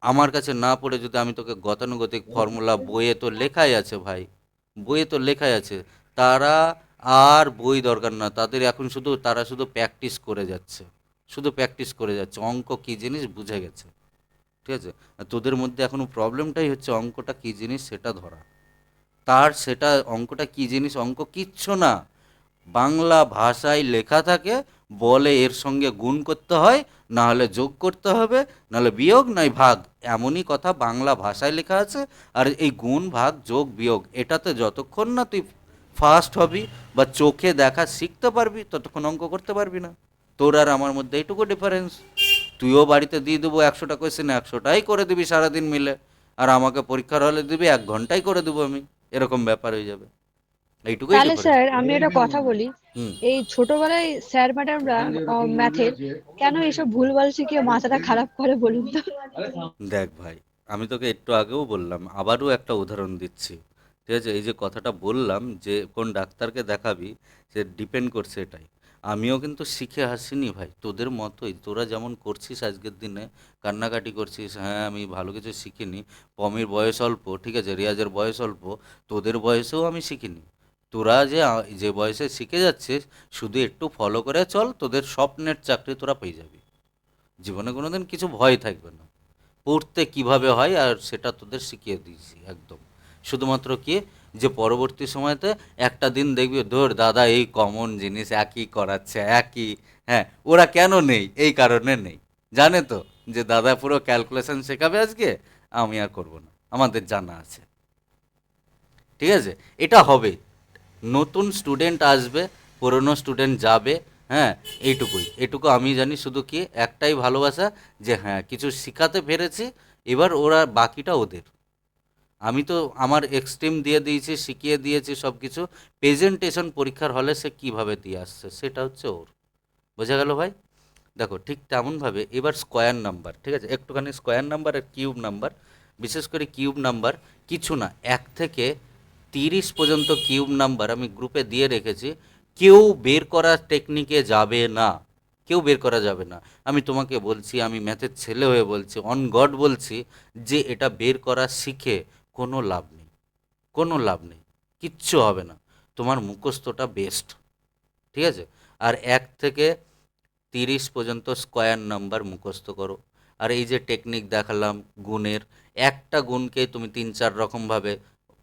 আমার কাছে না পড়ে যদি আমি তোকে গতানুগতিক ফর্মুলা, বইয়ে তো লেখাই আছে ভাই, বইয়ে তো লেখাই আছে, তারা আর বই দরকার না তাদের, এখন শুধু তারা শুধু প্র্যাকটিস করে যাচ্ছে, শুধু প্র্যাকটিস করে যাচ্ছে, অঙ্ক কী জিনিস বুঝে গেছে, ঠিক আছে। আর তোদের মধ্যে এখনও প্রবলেমটাই হচ্ছে অঙ্কটা কী জিনিস সেটা ধরা, তার সেটা অঙ্কটা কী জিনিস, অঙ্ক কিচ্ছু না, বাংলা ভাষায় লেখা থাকে, বলে এর সঙ্গে গুণ করতে হয়, না হলে যোগ করতে হবে, নাহলে বিয়োগ নয় ভাগ, এমনই কথা বাংলা ভাষায় লেখা আছে। আর এই গুণ ভাগ যোগ বিয়োগ এটাতে যতক্ষণ না তুই ফার্স্ট হবি বা চোখে দেখা শিখতে পারবি, ততক্ষণ অঙ্ক করতে পারবি না। তোর আর আমার মধ্যে এইটুকু ডিফারেন্স, তুইও বাড়িতে দিয়ে দেবো 100টা কোয়েশ্চেন, 100টাই করে দিবি সারাদিন মিলে, আর আমাকে পরীক্ষার হলে দিবি 1 ঘন্টায় করে দেবো আমি, এরকম ব্যাপার হয়ে যাবে, এইটুকুই তাহলে ডিফারেন্স। স্যার আমি একটা কথা বলি, হুম। এই ছোটবেলায় স্যার ম্যাডামরা ম্যাথের কেন এসব ভুলভাল শিখিয়ে মাথাটা খারাপ করে বলুন তো? দেখ ভাই, আমি তোকে একটু আগেও বললাম, আবারও একটা উদাহরণ দিচ্ছি, ঠিক আছে, এই যে কথাটা বললাম যে কোন ডাক্তারকে দেখাবি, সে ডিপেন্ড করছে এটাই। আমিও কিন্তু শিখে আসিনি ভাই, তোদের মতোই, তোরা যেমন করছিস আজকের দিনে, কান্নাকাটি করছিস, হ্যাঁ আমি ভালো কিছু শিখিনি, পমির বয়স অল্প, ঠিক আছে, রিয়াজের বয়স অল্প, তোদের বয়সেও আমি শিখিনি। তোরা যে যে বয়সে শিখে যাচ্ছিস, শুধু একটু ফলো করে চল, তোদের স্বপ্নের চাকরি তোরা পেয়ে যাবি, জীবনে কোনোদিন কিছু ভয় থাকবে না। পড়তে কিভাবে হয় আর সেটা তোদের শিখিয়ে দিয়েছি একদম, শুধুমাত্র কি, যে পরবর্তী সময়তে একটা দিন দেখবি ধর দাদা এই কমন জিনিস একই করাচ্ছে একই, হ্যাঁ ওরা কেন নেই, এই কারণে নেই, জানে তো যে দাদা পুরো ক্যালকুলেশন শেখাবে আজকে, আমি আর করব না, আমাদের জানা আছে, ঠিক আছে। এটা হবে, নতুন স্টুডেন্ট আসবে, পুরনো স্টুডেন্ট যাবে, হ্যাঁ, এইটুকু আমি জানি, শুধু কি একটাই ভালোবাসা, যে হ্যাঁ কিছু শেখাতে পেরেছি, এবার ওরা বাকিটা ওদের। আমি তো আমার এক্সট্রিম দিয়ে দিয়েছি, শিখিয়ে দিয়েছি সব কিছু, প্রেজেন্টেশন পরীক্ষার হলে সে কীভাবে দিয়ে আসছে সেটা হচ্ছে ওর, বোঝা গেল ভাই। দেখো ঠিক তেমনভাবে এবার স্কোয়ার নাম্বার, ঠিক আছে, একটুখানি স্কোয়ার নাম্বার আর কিউব নাম্বার, বিশেষ করে কিউব নাম্বার, কিছু না 1 থেকে 30 পর্যন্ত কিউব নাম্বার আমি গ্রুপে দিয়ে রেখেছি, কেউ বের করার টেকনিকে যাবে না, কেউ বের করা যাবে না। আমি তোমাকে বলছি, আমি ম্যাথের ছেলে হয়ে বলছি, অন গড বলছি, যে এটা বের করা শিখে কোনো লাভ নেই, কোনো লাভ নেই, কিচ্ছু হবে না, তোমার মুখস্থটা বেস্ট, ঠিক আছে। আর 1 থেকে 30 পর্যন্ত স্কোয়ার নাম্বার মুখস্থ করো। আর এই যে টেকনিক দেখালাম গুণের, একটা গুণকেই তুমি 3-4 রকমভাবে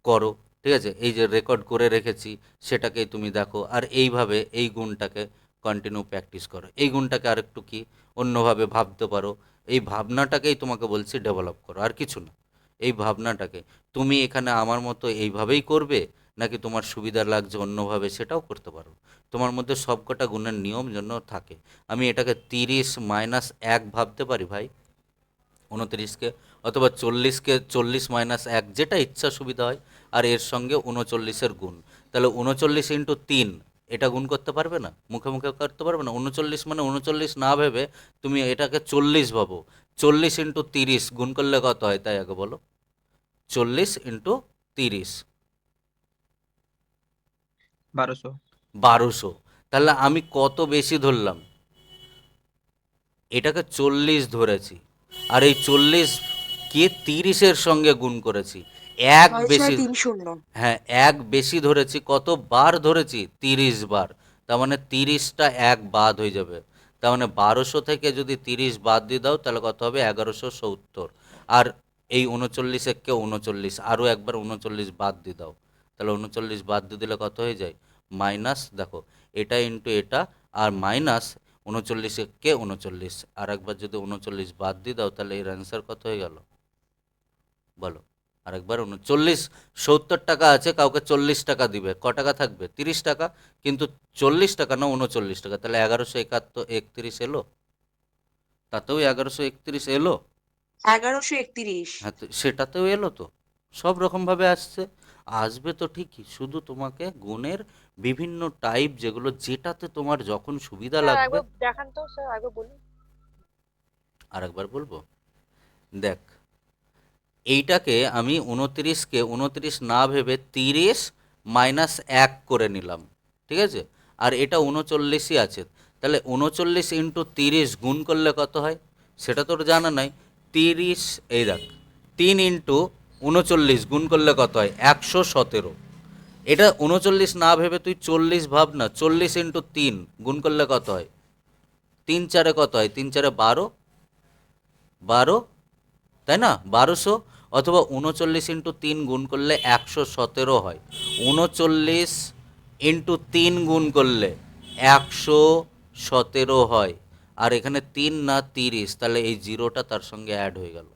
করো, ঠিক আছে, এই যে রেকর্ড করে রেখেছি সেটাকেই তুমি দেখো, আর এইভাবে এই গুণটাকে কন্টিনিউ প্র্যাকটিস করো, এই গুণটাকে আরেকটু কি অন্যভাবে ভাবতে পারো, এই ভাবনাটাকেই তোমাকে বলছি ডেভেলপ করো, আর কিছু না। এই ভাবনাটাকে তুমি এখানে আমার মতো এইভাবেই করবে, নাকি তোমার সুবিধা লাগছে অন্যভাবে সেটাও করতে পারো, তোমার মধ্যে সবকটা গুণের নিয়ম জন্য থাকে। আমি এটাকে 30-1 ভাবতে পারি ভাই, 29কে, অথবা 40কে 40-1, যেটা ইচ্ছা সুবিধা হয়, আর এর সঙ্গে 39-এর গুণ, তাহলে 39 × 3, এটা গুণ করতে পারবে না, মুখে মুখে করতে পারবে না, 39 মানে 39 না ভেবে তুমি এটাকে 40 ভাবো, 40 × 30 গুণ করলে কত হয় তাই আগে বলো, 40 × 30 1200। 1200, তাহলে আমি কত বেশি ধরলাম, এটাকে 40 ধরেছি, আর এই 40কে 30-এর সঙ্গে গুণ করেছি, এক 6 6 বেশি, 3 0। হ্যাঁ এক বেশি ধরেছি, কত বার ধরেছি, 30 বার, তার মানে 30টা এক বাদ হয়ে যাবে, তার মানে 1200 থেকে যদি 30 বাদ দিয়ে দাও তাহলে কত হবে, 1170। আর এই 39-কে 39, আরও একবার 39 বাদ দিয়ে দাও, তাহলে 39 বাদ দিয়ে দিলে কত হয়ে যায়, মাইনাস, দেখো এটা ইন্টু এটা, আর মাইনাস 39 একে 39, আর একবার যদি 39 বাদ দিয়ে দাও তাহলে এর অ্যান্সার কত হয়ে গেল বলো? আরেকবার 39, 70 টাকা আছে, কাউকে 40 টাকা দিবে, ক টাকা থাকবে? 30 টাকা, কিন্তু 40 টাকা না 39 টাকা, তাহলে 1131 এলো, তাতেও 1131 এলো। 1131। হ্যাঁ, তো সেটাতেও এলো তো, সব রকমভাবে আসছে, আসবে তো ঠিকই, শুধু তোমাকে গুণের বিভিন্ন টাইপ যেগুলো, যেটাতে তোমার যখন সুবিধা স্যার লাগবে। একবার দেখান তো, স্যার একবার বলুন। আরেকবার বলবো, দেখ, এইটাকে আমি 29কে 29 না ভেবে 30 মাইনাস 1 করে নিলাম, ঠিক আছে? আর এটা 39ই আছে, তাহলে 39 ইন্টু 30 গুণ করলে কত হয় সেটা তোর জানা নাই। 30, এই দেখ, 3 ইন্টু 39 গুণ করলে কত হয়? 117। এটা 39 না ভেবে তুই 40 ভাব না, 40 ইন্টু 3 গুণ করলে কত হয়? 3 চারে কত হয়? 3 চারে 12, 12, তাই না? 1200। অথবা 39 ইন্টু 3 গুণ করলে 117 হয়, 39 ইন্টু 3 গুণ করলে 117 হয়, আর এখানে 3 না 30, তাহলে এই জিরোটা তার সঙ্গে অ্যাড হয়ে গেল।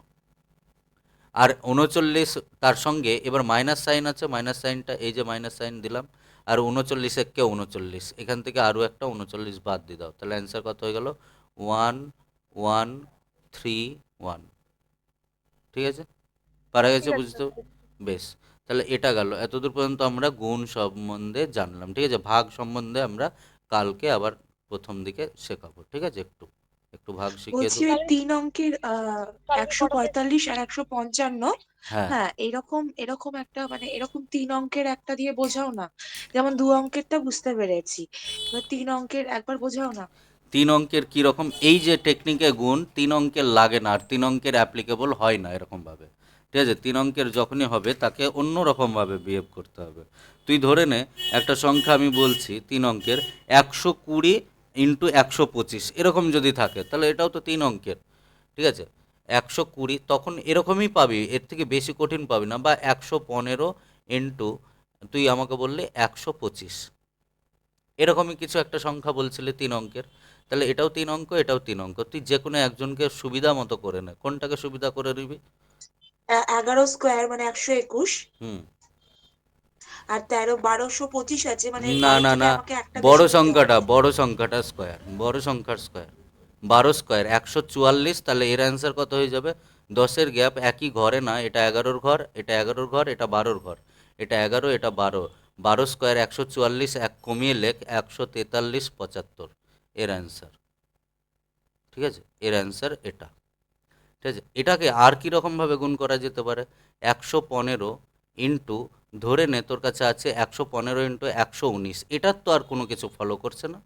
আর 39 তার সঙ্গে এবার মাইনাস সাইন আছে, মাইনাস সাইনটা এই যে মাইনাস সাইন দিলাম, আর 39 একে 39, এখান থেকে আরও একটা 39 বাদ দিয়ে দাও, তাহলে অ্যান্সার কত হয়ে গেল? 1131। ঠিক আছে, পারা গেছে ঠিক আছে বুঝতে? স্যার। বেশ, তাহলে এটা গেল, এতদূর পর্যন্ত আমরা গুণ সম্বন্ধে জানলাম, ঠিক আছে? ভাগ সম্বন্ধে আমরা কালকে আবার প্রথম দিকে শেখাবো, ঠিক আছে? একটু একটু ভাগ শিখিয়ে বলছি দেবো। ওই তাহলে 3 অঙ্কের কালকে কটাতে? 145 আর 155, হ্যাঁ, হ্যাঁ এরকম এরকম একটা মানে এরকম 3 অঙ্কের একটা দিয়ে বোঝাও না। যেমন 2 অঙ্কেরটা বুঝতে পেরেছি, এবার 3 অঙ্কের একবার বোঝাও না। 3 অঙ্কের কীরকম? এই যে টেকনিকে গুণ 3 অঙ্কের লাগে না, আর 3 অঙ্কের অ্যাপ্লিকেবল হয় না এরকমভাবে, ঠিক আছে? 3 অঙ্কের যখনই হবে তাকে অন্য রকমভাবে বিহেভ করতে হবে। তুই ধরে নে একটা সংখ্যা আমি বলছি 3 অঙ্কের, 120 ইন্টু 125 এরকম যদি থাকে, তাহলে এটাও তো 3 অঙ্কের, ঠিক আছে? 120 তখন এরকমই পাবি, এর থেকে বেশি কঠিন পাবি না। বা 115 ইন্টু, তুই আমাকে বললে 125, এরকমই কিছু একটা সংখ্যা বলছিলে 3 অঙ্কের, তাহলে এটাও 3 অঙ্ক, এটাও 3 অঙ্ক, তুই যে কোনো একজনকে সুবিধা মতো করে নে, কোনটাকে সুবিধা করে নিবি? 11 স্কোয়ার মানে 121, হুম, আর 1225 আছে, মানে না কারোর না থেকে না, আমাকে একটা বেশি নিতে হবে। বড় সংখ্যাটা স্কোয়ার, বড় সংখ্যার স্কোয়ার, 12 স্কোয়ার 144, তাহলে এর অ্যান্সার কত হয়ে যাবে? 10-এর গ্যাপ একই ঘরে না, এটা 11-র ঘর, এটা 11-র ঘর, এটা 12-র ঘর, এটা 11, এটা 12, 12 স্কোয়ার 144, এক কমিয়ে লেখ 143 75, এর অ্যান্সার, ঠিক আছে? এর অ্যান্সার এটা, ঠিক আছে? এটাকে আর কি রকমভাবে গুণ করা যেতে পারে? 115 ইন্টু, ধরে নে তোর কাছে আছে 115 ইন্টু 119, এটার তো আর কোনো কিছু ফলো করছে না,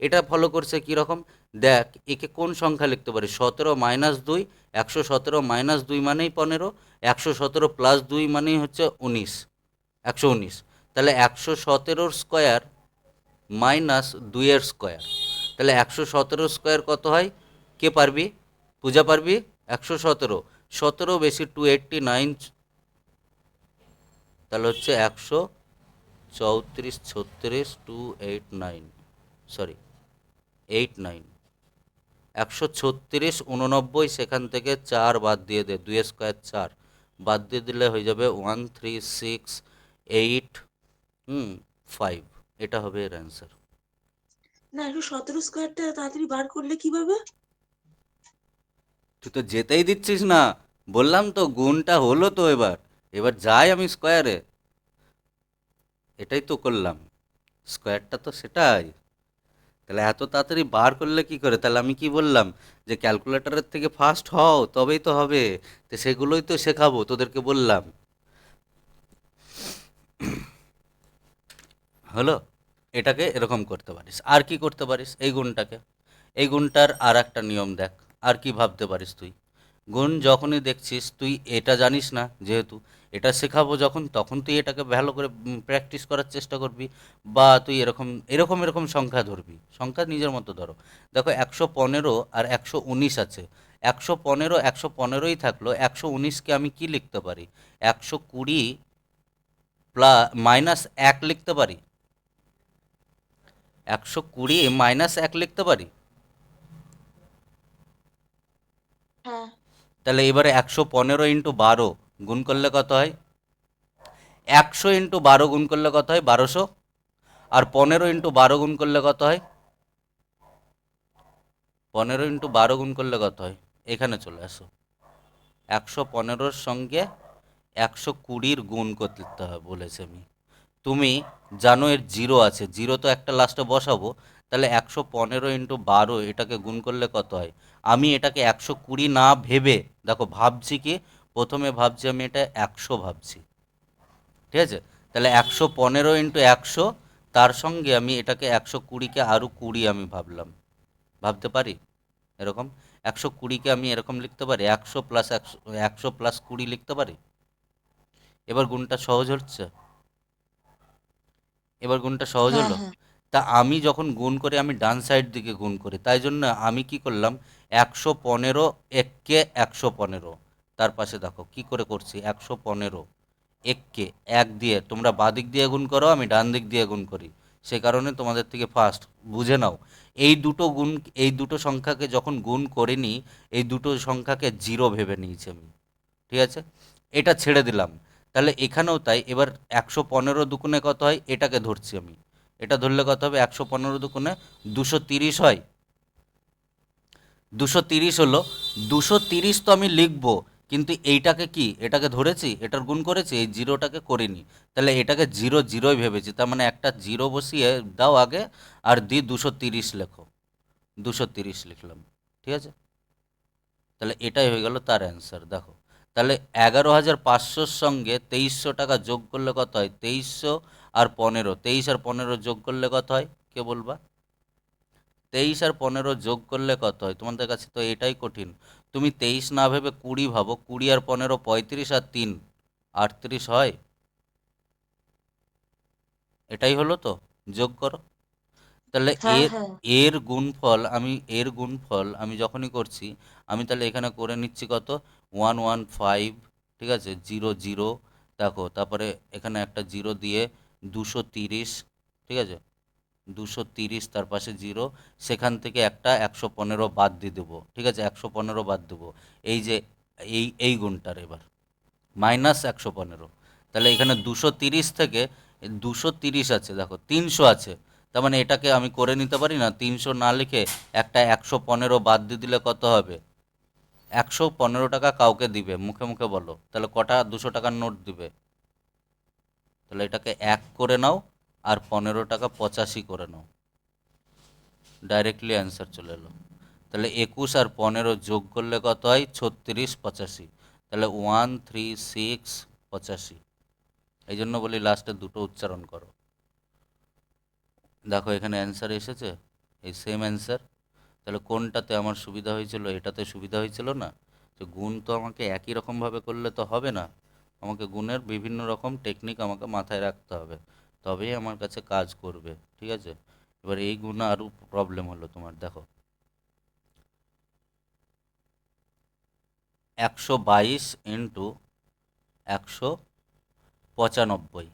এটা ফলো করছে কি রকম? দেখ, একে কোন সংখ্যা লিখতে পারি? 17 মাইনাস 2, 117 মাইনাস 2 মানেই 15, 117 প্লাস 2 মানেই হচ্ছে 19, 119, তাহলে 117-র স্কোয়ার মাইনাস 2-এর স্কোয়ার, তাহলে 117 স্কোয়ার কত হয়? কে পারবি? পূজা পারবি? 117, 17 বেশি 289, তাহলে হচ্ছে 134 36 289, সরি 89, 136 89, সেখান থেকে 4 বাদ দিয়ে দে, 2 স্কোয়ার 4 বাদ দিয়ে দিলে হয়ে যাবে 136 8 5, এটা হবে এর অ্যান্সার। না, একটু 17 স্কোয়ারটা তাড়াতাড়ি বার করলে কিভাবে? তুই তো যেতেই দিচ্ছিস না, বললাম তো গুণটা হলো তো, এবার এবার যাই আমি স্কোয়ারে, এটাই তো করলাম, স্কোয়ারটা তো সেটাই, তাহলে এত তাড়াতাড়ি বার করলে কি করে? তাহলে আমি কি বললাম? যে ক্যালকুলেটরের থেকে ফার্স্ট হও, তবেই তো হবে, তো সেগুলোই তো শেখাবো তোদেরকে, বললাম। হলো, এটাকে এরকম করতে পারিস। আর কি করতে পারিস? এই গুণটাকে, এই গুণটার আর একটা নিয়ম দেখ, আর কি ভাবতে পারিস তুই? গুণ যখনই দেখছিস, তুই এটা জানিস না যেহেতু, এটা শেখাবো যখন, তখন তুই এটাকে ভালো করে প্র্যাকটিস করার চেষ্টা করবি, বা তুই এরকম এরকম এরকম সংখ্যা ধরবি, সংখ্যা নিজের মতো ধরো। দেখো 115 আর 119 আছে, 115 115ই থাকলো, 119কে আমি কি লিখতে পারি? 120 মাইনাস 1 লিখতে পারি, 120 মাইনাস 1 লিখতে পারি, হ্যাঁ তাহলে এবারে 115 × 12 গুণ করলে কত হয়? 100 × 12 গুণ করলে কত হয়? 1200। আর 15 × 12 গুণ করলে কত হয়? 15 × 12 গুণ করলে কত হয়? এখানে চলে আসো। 115-র সঙ্গে 120-র গুণ করতে হবে বলেছি আমি। তুমি জানো এর জিরো আছে, জিরো তো একটা লাস্টে বসাবো। তাহলে 115 × 12 এটাকে গুণ করলে কত হয়? আমি এটাকে 120 না ভেবে, দেখো ভাবছি কি, প্রথমে ভাবছি আমি এটা 100 ভাবছি, ঠিক আছে? তাহলে 115 × 100, তার সঙ্গে আমি এটাকে 120-কে আরও 20 আমি ভাবলাম, ভাবতে পারি এরকম। 120-কে আমি এরকম লিখতে পারি, 100 + 100, 100 + 20 লিখতে পারি। এবার গুণটা সহজ হচ্ছে, এবার গুণটা সহজ হ্যাঁ হলো। হ্যাঁ তা আমি যখন গুণ করি আমি ডান সাইড দিকে গুণ করি, তাই জন্য আমি কি করলাম, 115 এককে 115, তার পাশে দেখো কি করে করছি, 115 এককে 1 দিয়ে, তোমরা বাদিক দিয়ে গুণ করো, আমি ডান দিক দিয়ে গুণ করি, সে কারণে তোমাদের থেকে ফার্স্ট বুঝে নাও। এই দুটো গুণ, এই দুটো সংখ্যাকে যখন গুণ করে নিই, এই দুটো সংখ্যাকে জিরো ভেবে নিয়েছি আমি, ঠিক আছে? এটা ছেড়ে দিলাম। তাহলে এখানেও তাই। এবার 115 দুগুণে কত হয় এটাকে ধরছি আমি, এটা ধরলে কত হবে, 115 দুগুণে 230 হয়। 230 হলো, 230 তো আমি লিখবো, কিন্তু এইটাকে কি, এটাকে ধরেছি, এটার গুণ করেছি, এই জিরোটাকে করিনি। তাহলে এটাকে জিরো জিরোই ভেবেছি, তার মানে একটা জিরো বসিয়ে দাও আগে, আর দি 230 লেখো, 230 লিখলাম, ঠিক আছে? তাহলে এটাই হয়ে গেল তার অ্যান্সার। দেখো তাহলে 11,500-র সঙ্গে 2300 টাকা যোগ করলে কত হয়? 2300 আর 15, 23 আর 15 যোগ করলে কত হয় কে বলবা? 23 আর 15 যোগ করলে কত হয়? তোমাদের কাছে তো এটাই কঠিন। তুমি 23 না ভেবে 20 ভাবো, 20 আর 15 35, আর 3 38 হয়। এটাই হলো তো, যোগ করো। তাহলে হ্যাঁ এর হ্যাঁ এর গুণফল আমি, এর গুণফল আমি যখনই করছি, আমি তাহলে এখানে করে নিচ্ছি কত, 115, ঠিক আছে, 00, দেখো তারপরে এখানে একটা জিরো দিয়ে 230, ঠিক আছে, 230 তার পাশে জিরো, সেখান থেকে একটা 115 বাদ দিয়ে দেবো, ঠিক আছে, 115 বাদ দেবো। এই যে এই গুণটার এবার -115, তাহলে এখানে 230 থেকে 230 আছে, দেখো 300 আছে, তার মানে এটাকে আমি করে নিতে পারি না, 300 না লিখে একটা 115 বাদ দিয়ে দিলে কত হবে? 115 টাকা কাউকে দিবে, মুখে মুখে বলো, তাহলে কটা 200 টাকার নোট দিবে? তাহলে এটাকে 1 করে নাও, আর 15 টাকা 85 করে নাও, ডাইরেক্টলি অ্যান্সার চলে এলো। তাহলে 21 আর 15 যোগ করলে কত হয়? 36, 85, তাহলে 136, 85। এই জন্য বলি লাস্টে দুটো উচ্চারণ করো। দেখো এখানে অ্যান্সার এসেছে, এই সেম অ্যান্সার। তাহলে কোনটাতে আমার সুবিধা হয়েছিল? এটাতে সুবিধা হয়েছিল না? যে গুণ তো আমাকে একই রকমভাবে করলে তো হবে না, আমাকে গুণের বিভিন্ন রকম টেকনিক আমাকে মাথায় রাখতে হবে, তবেই আমার কাছে কাজ করবে, ঠিক আছে? এবার এই গুণ আরও প্রবলেম হলো তোমার, দেখো 122 × 195,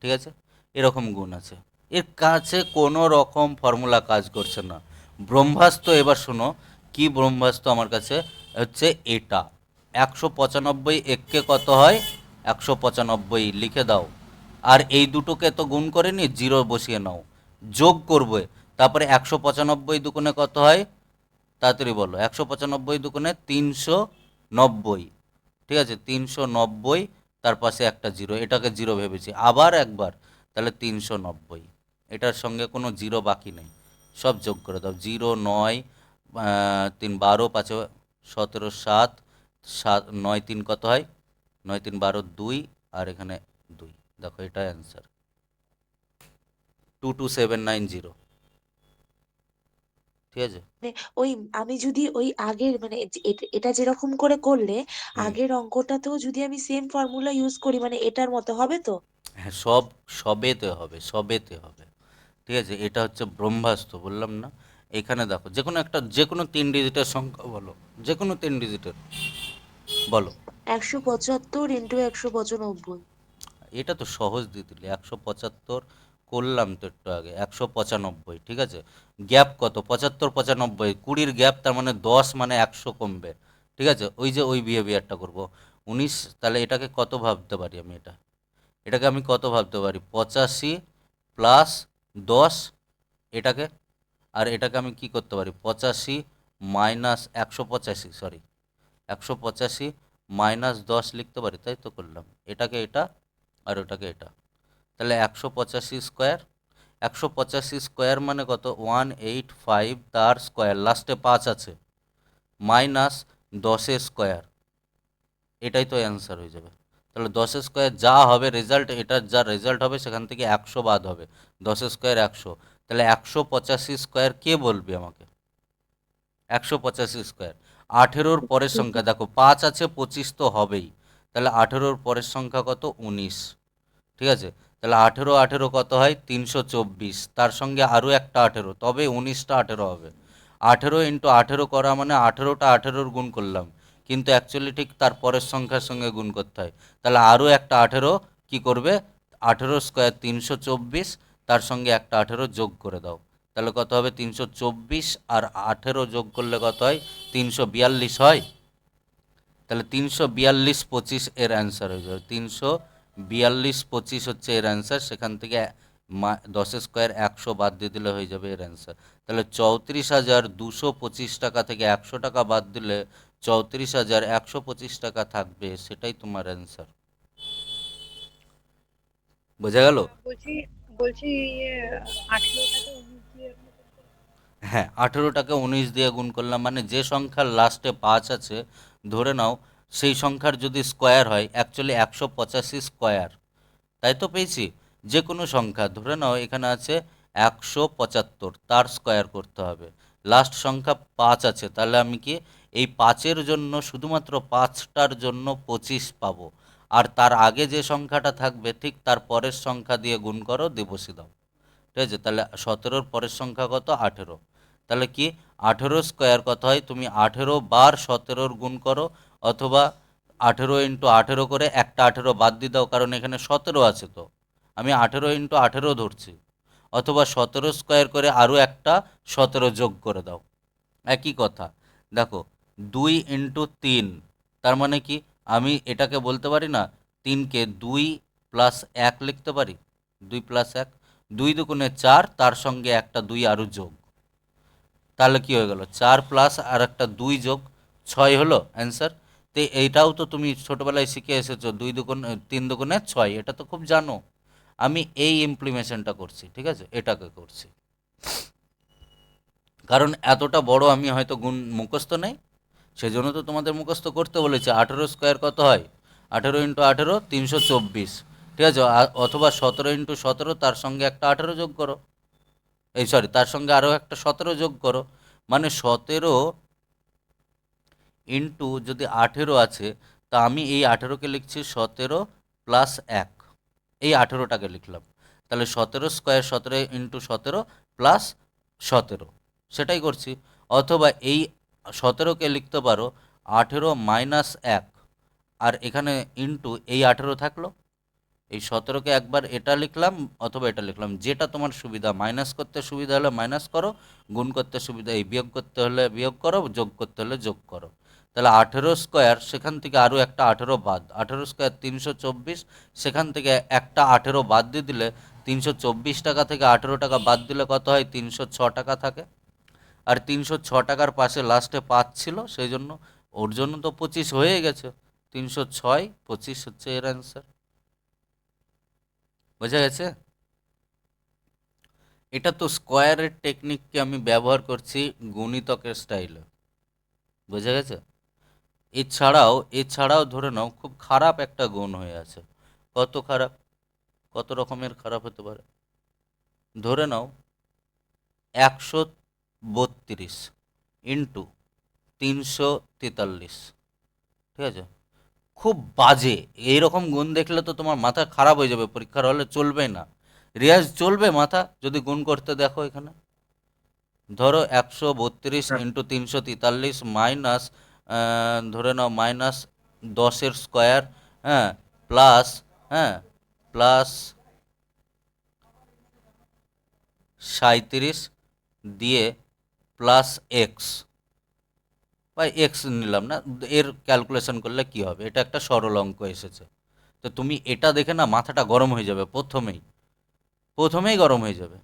ঠিক আছে, এরকম গুণ আছে। এর কাছে কোনো রকম ফর্মুলা কাজ করছে না। ব্রহ্মাস্ত্র, এবার শোনো কি ব্রহ্মাস্ত্র আমার কাছে হচ্ছে এটা। 195 এককে কত হয়? 195 লিখে দাও। আর এই দুটোকে তো গুণ করে নি, জিরো বসিয়ে নাও, যোগ করবে। তারপরে 195 দুগুণে কত হয়? তাড়াতাড়ি বলো, 195 দুগুণে 390, ঠিক আছে, 390, তার পাশে একটা জিরো, এটাকে জিরো ভেবেছি আবার একবার, তাহলে 390, এটার সঙ্গে কোনো জিরো বাকি নেই, সব যোগ করে দাও। 0, 9, 3, 12, 5, 17, 7, 7, 9, 3 কত হয়? 9, 3, 12, 2, আর এখানে 2, দেখো এটা অ্যান্সার 22790, ঠিক আছে। মানে ওই আমি যদি ওই আগের মানে এটা যেরকম করে করলে হুম, আগের অঙ্কটাতেও যদি আমি সেম ফর্মুলা ইউজ করি মানে এটার মতো হবে তো? হ্যাঁ, সবেতে হবে, সবেতে হবে, ঠিক আছে। এটা হচ্ছে ব্রহ্মাস্ত্র, বললাম না? এখানে দেখো যে কোনো 3 ডিজিটের সংখ্যা বলো, যে কোনো 3 ডিজিটের বলো। 175 × 195। এটা তো সহজ দিয়ে দিলে, 175 করলাম তো একটু আগে, 195, ঠিক আছে। গ্যাপ কত? 75, 95, 20-র গ্যাপ, তার মানে 10, মানে 100 কমবে, ঠিক আছে, ওই যে ওই বিহেভিয়ারটা করব। 19, তাহলে এটাকে কত ভাবতে পারি আমি? এটাকে আমি কত ভাবতে পারি? 85 প্লাস 10 এটাকে। আর এটাকে আমি কি করতে পারি? 85 মাইনাস 185, সরি 185 মাইনাস 10 লিখতে পারি, তাই তো করলাম। এটাকে এটা আর ওটাকে এটা, তাহলে 185 স্কোয়ার। 185 স্কোয়ার মানে কত? 185, তার স্কোয়ার, লাস্টে 5 আছে, মাইনাস 10 স্কোয়ার, এটাই তো অ্যান্সার হয়ে যাবে। তাহলে 10 স্কোয়ার যা হবে রেজাল্ট, এটার যা রেজাল্ট হবে সেখান থেকে 100 বাদ হবে। 10 স্কোয়ার 100, তাহলে 185 স্কোয়ার কে বলবি আমাকে? 185 স্কোয়ার। 18-র পরের সংখ্যা দেখো, 5 আছে, 25 তো হবেই, তাহলে 18-র পরের সংখ্যা কত? 19। ঠিক আছে, তাহলে 18 18 কত হয়? 324, তার সঙ্গে আরও একটা 18, তবে 19টা 18 হবে। 18 ইন্টু 18 করা মানে 18টা 18-র গুণ করলাম, কিন্তু অ্যাকচুয়ালি ঠিক তার পরের সংখ্যার সঙ্গে গুণ করতে হয়। তাহলে আরও একটা 18 কি করবে? 18 স্কোয়ার 324, তার সঙ্গে একটা 18 যোগ করে দাও, তাহলে কত হবে? 324 আর 18 যোগ করলে কত হয়? 342 হয়। তাহলে 342 25 এর অ্যান্সার হয়ে যাবে। 342 25 হচ্ছে এর অ্যান্সার। সেখান থেকে 10 স্কোয়ার 100 বাদ দিয়ে দিলে হয়ে যাবে এর অ্যান্সার। তাহলে 34,225 টাকা থেকে 100 টাকা বাদ দিলে 34,125 টাকা থাকবে, সেটাই তোমার অ্যান্সার। বোঝা গেল? বলছি বলছি ইয়ে 18টাকে 19 দিয়ে হ্যাঁ, 18টাকে 19 দিয়ে গুণ করলাম মানে যে সংখ্যার লাস্টে 5 আছে, ধরে নাও সেই সংখ্যার যদি স্কোয়ার হয়, অ্যাকচুয়ালি 185 স্কোয়ার, তাই তো পেয়েছি। যে কোনো সংখ্যা ধরে নাও এখানে আছে 175, তার স্কোয়ার করতে হবে। লাস্ট সংখ্যা 5 আছে, তাহলে আমি কি এই 5-এর জন্য, শুধুমাত্র 5টার জন্য 25 পাবো। আর তার আগে যে সংখ্যাটা থাকবে ঠিক তার পরের সংখ্যা দিয়ে গুণ করো, দিয়ে বসে দাও। ঠিক আছে, তাহলে 17-র পরের সংখ্যা কত? 18। তাহলে কি 18 স্কোয়ার কত হয়? তুমি 18 বার 17-র গুণ করো, অথবা 18 ইন্টু 18 করে একটা 18 বাদ দিয়ে দাও, কারণ এখানে 17 আছে, তো আমি 18 ইন্টু 18 ধরছি। অথবা 17 স্কোয়ার করে আরও একটা 17 যোগ করে দাও, একই কথা। দেখো 2 ইন্টু 3, তার মানে কি আমি এটাকে বলতে পারি না, 3কে 2 প্লাস 1 লিখতে পারি? 2 প্লাস 1, 2 দুগুণে 4, তার সঙ্গে একটা 2 আরও যোগ, তাহলে কি হয়ে গেল? 4 প্লাস আর একটা 2 যোগ 6 হলো অ্যান্সার। তো এইটাও তো তুমি ছোটোবেলায় শিখে এসেছো, 2 দুগুণ 3 দুগুণে 6, এটা তো খুব জানো। আমি এই ইমপ্লিমেশনটা করছি, ঠিক আছে, এটাকে করছি, কারণ এতটা বড় আমি হয়তো গুণ মুখস্থ নেই, সেজন্য তো তোমাদের মুখস্থ করতে বলেছে। 18 স্কোয়ার কত হয়? 18 ইন্টু 18 324, ঠিক আছে। অথবা 17 ইন্টু 17, তার সঙ্গে একটা 18 যোগ করো, এই সরি তার সঙ্গে আরও একটা 17 যোগ করো, মানে 17 ইন্টু যদি 18 আছে, তা আমি এই 18কে লিখছি 17 প্লাস 1, এই 18টাকে লিখলাম। তাহলে 17 স্কোয়ার 17 ইন্টু 17 প্লাস 17, সেটাই করছি। অথবা এই 17কে লিখতে পারো 18 মাইনাস 1, আর এখানে ইন্টু এই 18 থাকলো, এই 17কে একবার এটা লিখলাম অথবা এটা লিখলাম, যেটা তোমার সুবিধা। মাইনাস করতে সুবিধা হলে মাইনাস করো, গুণ করতে সুবিধা, এই বিয়োগ করতে হলে বিয়োগ করো, যোগ করতে হলে যোগ করো। তাহলে 18 স্কোয়ার, সেখান থেকে আরও একটা 18 বাদ, 18 স্কোয়ার 324, সেখান থেকে একটা 18 বাদ দিয়ে দিলে 324 টাকা থেকে 18 টাকা বাদ দিলে কত হয়? 306 টাকা থাকে। আর 306 টাকার পাশে লাস্টে 5 ছিল, সেই জন্য ওর জন্য তো 25 হয়ে গেছে। 306 25 হচ্ছে এর অ্যান্সার। বোঝা গেছে? এটা তো স্কোয়ারের টেকনিককে আমি ব্যবহার করছি গুণিতকের স্টাইলে। বোঝা গেছে? এছাড়াও ধরে নাও খুব খারাপ একটা গুণ হয়ে আছে। কত খারাপ? কত রকমের খারাপ হতে পারে? ধরে নাও 132 ইন্টু 343, ঠিক আছে, খুব বাজে। এইরকম গুণ দেখলে তো তোমার মাথা খারাপ হয়ে যাবে, পরীক্ষার হলে চলবে না, রিয়াজ চলবে মাথা যদি গুণ করতে দেখো। এখানে ধরো 132 ইন্টু 343 মাইনাস, ধরে নাও মাইনাস 10-এর স্কোয়ার, হ্যাঁ, প্লাস, হ্যাঁ, প্লাস 37 দিয়ে প্লাস এক্স, বা এক্স নিলাম না, এর ক্যালকুলেশন করলে কি হবে, এটা একটা সরল অঙ্ক এসেছে। তো তুমি এটা দেখে না মাথাটা গরম হয়ে যাবে, প্রথমেই গরম হয়ে যাবে।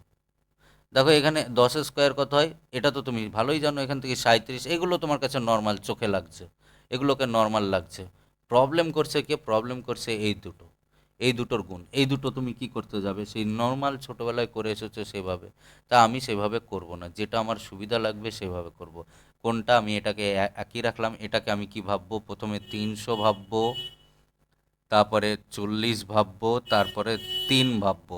দেখো এখানে 10 স্কোয়ার কত হয়, এটা তো তুমি ভালোই জানো, এখান থেকে 37, এগুলো তোমার কাছে নর্মাল চোখে লাগছে, এগুলোকে নর্মাল লাগছে। প্রবলেম করছে কে, প্রবলেম করছে এই দুটোর গুণ, এই দুটো তুমি কি করতে যাবে, সেই নর্মাল ছোটোবেলায় করে এসেছো সেভাবে। তা আমি সেভাবে করব না, যেটা আমার সুবিধা লাগবে সেভাবে করব। কোনটা, আমি এটাকে একই রাখলাম, এটাকে আমি কি ভাববো, প্রথমে 300 ভাববো, তারপরে 40 ভাববো, তারপরে 3 ভাববো।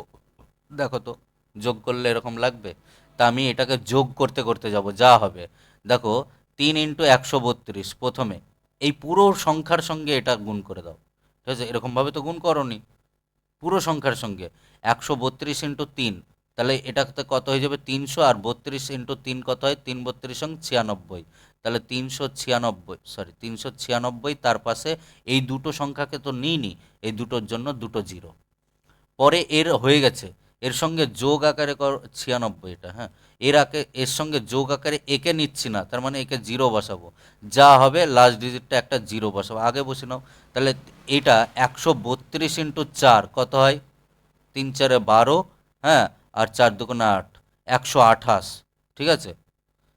দেখো তো যোগ করলে এরকম লাগবে। তা আমি এটাকে যোগ করতে করতে যাব, যা হবে দেখো, 3 × 132 প্রথমে এই পুরো সংখ্যার সঙ্গে এটা গুণ করে দাও, ঠিক আছে, এরকমভাবে তো গুণ করনি, পুরো সংখ্যার সঙ্গে 132 × 3, তাহলে এটাতে কত হয়ে যাবে 300, আর 32 × 3 কত হয়, 3 32 × 96, তাহলে 396, তার পাশে এই দুটো সংখ্যাকে তো নিইনি, এই দুটোর জন্য দুটো জিরো। পরে এর হয়ে গেছে, এর সঙ্গে যোগ আকারে 96, এটা হ্যাঁ, এর সঙ্গে যোগ আকারে একে নিচ্ছি না, তার মানে একে জিরো বসাবো, যা হবে লাস্ট ডিজিটটা একটা জিরো বসাবো, আগে বসে নাও। তাহলে এটা 132 × 4 কত হয়, 3 × 4 = 12, হ্যাঁ, আর 4 × 2 = 8, 128, ঠিক আছে।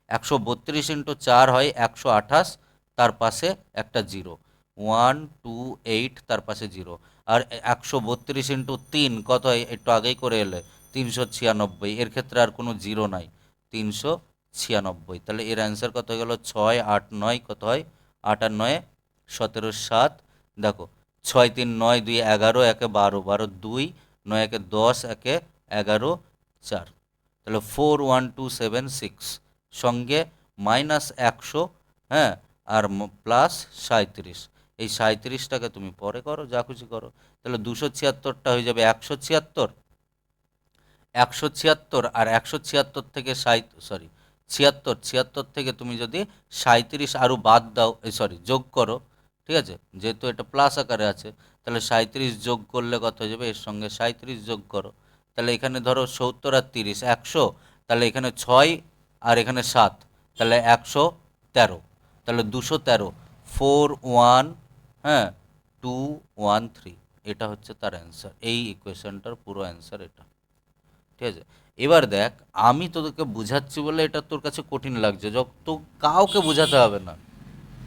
132 × 4 হয় 128, তার পাশে একটা জিরো, 128, তার পাশে জিরো। আর 132 × 3 কত হয়, একটু আগেই করে এলে 396, এর ক্ষেত্রে আর কোনো জিরো নাই, 396। তাহলে এর অ্যান্সার কত হয়ে গেল, 6, 8, 9 কত হয়, 8 আর 9 17, 7, দেখো 6, 3, 9, 2, 11, 1, 12, 12, 2, 9, 1, 10, 1, 11, 4, তাহলে 41276 সঙ্গে -100, হ্যাঁ, আর +37, এই 37টাকে তুমি পরে করো, যা খুশি করো। তাহলে 276টা হয়ে যাবে 176, 176, আর 176 থেকে 76 থেকে তুমি যদি 37 আরও বাদ দাও, যোগ করো, ঠিক আছে, যেহেতু এটা প্লাস আকারে আছে, তাহলে 37 যোগ করলে কত হয়ে যাবে, এর সঙ্গে 37 যোগ করো, তাহলে এখানে ধরো 70 আর 30 100, তাহলে এখানে 6 আর এখানে 7, তাহলে 113, তাহলে 213, 41, হ্যাঁ, 213, এটা হচ্ছে তার অ্যান্সার, এই ইকুয়েশনটার পুরো অ্যান্সার এটা, ঠিক আছে। এবার দেখ, আমি তোদেরকে বুঝাচ্ছি বলে এটা তোর কাছে কঠিন লাগছে, তো কাউকে বোঝাতে হবে না,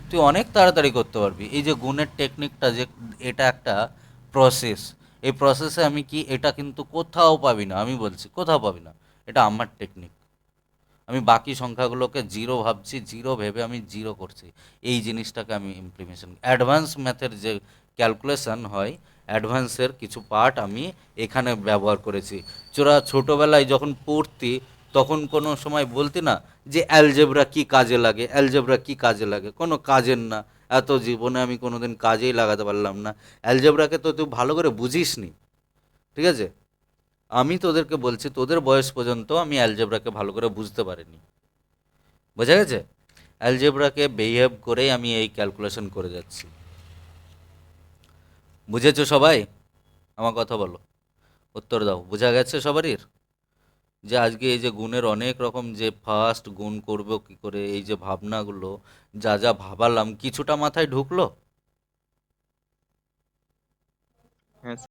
তুই অনেক তাড়াতাড়ি করতে পারবি। এই যে গুণের টেকনিকটা, যে এটা একটা প্রসেস, এই প্রসেসে আমি কি, এটা কিন্তু কোথাও পাবি না, আমি বলছি কোথাও পাবি না, এটা আমার টেকনিক। আমি বাকি সংখ্যাগুলোকে জিরো ভাবছি, জিরো ভেবে আমি জিরো করছি, এই জিনিসটাকে আমি ইমপ্লিমেশন, অ্যাডভান্স ম্যাথের যে ক্যালকুলেশন হয়, অ্যাডভান্সের কিছু পার্ট আমি এখানে ব্যবহার করেছি। তোরা ছোটোবেলায় যখন পড়তি, তখন কোনো সময় বলতি না যে অ্যালজেব্রা কী কাজে লাগে, অ্যালজেব্রা কী কাজে লাগে, কোনো কাজের না, এত জীবনে আমি কোনো দিন কাজেই লাগাতে পারলাম না, অ্যালজেব্রাকে তো তুই ভালো করে বুঝিসনি, ঠিক আছে। আমি তোদেরকে বলছি, তোদের বয়স পর্যন্ত আমি অ্যালজেব্রাকে ভালো করে বুঝতে পারিনি, বোঝা গেছে, অ্যালজেব্রাকে বিহেভ করেই আমি এই ক্যালকুলেশন করে যাচ্ছি। বুঝেছো সবাই, আমার কথা বলো, উত্তর দাও, বোঝা গেছে সবারই, যে আজকে এই যে গুণের অনেক রকম, যে ফার্স্ট গুণ করবো কী করে, এই যে ভাবনাগুলো, যা যা ভাবালাম, কিছুটা মাথায় ঢুকলো? হ্যাঁ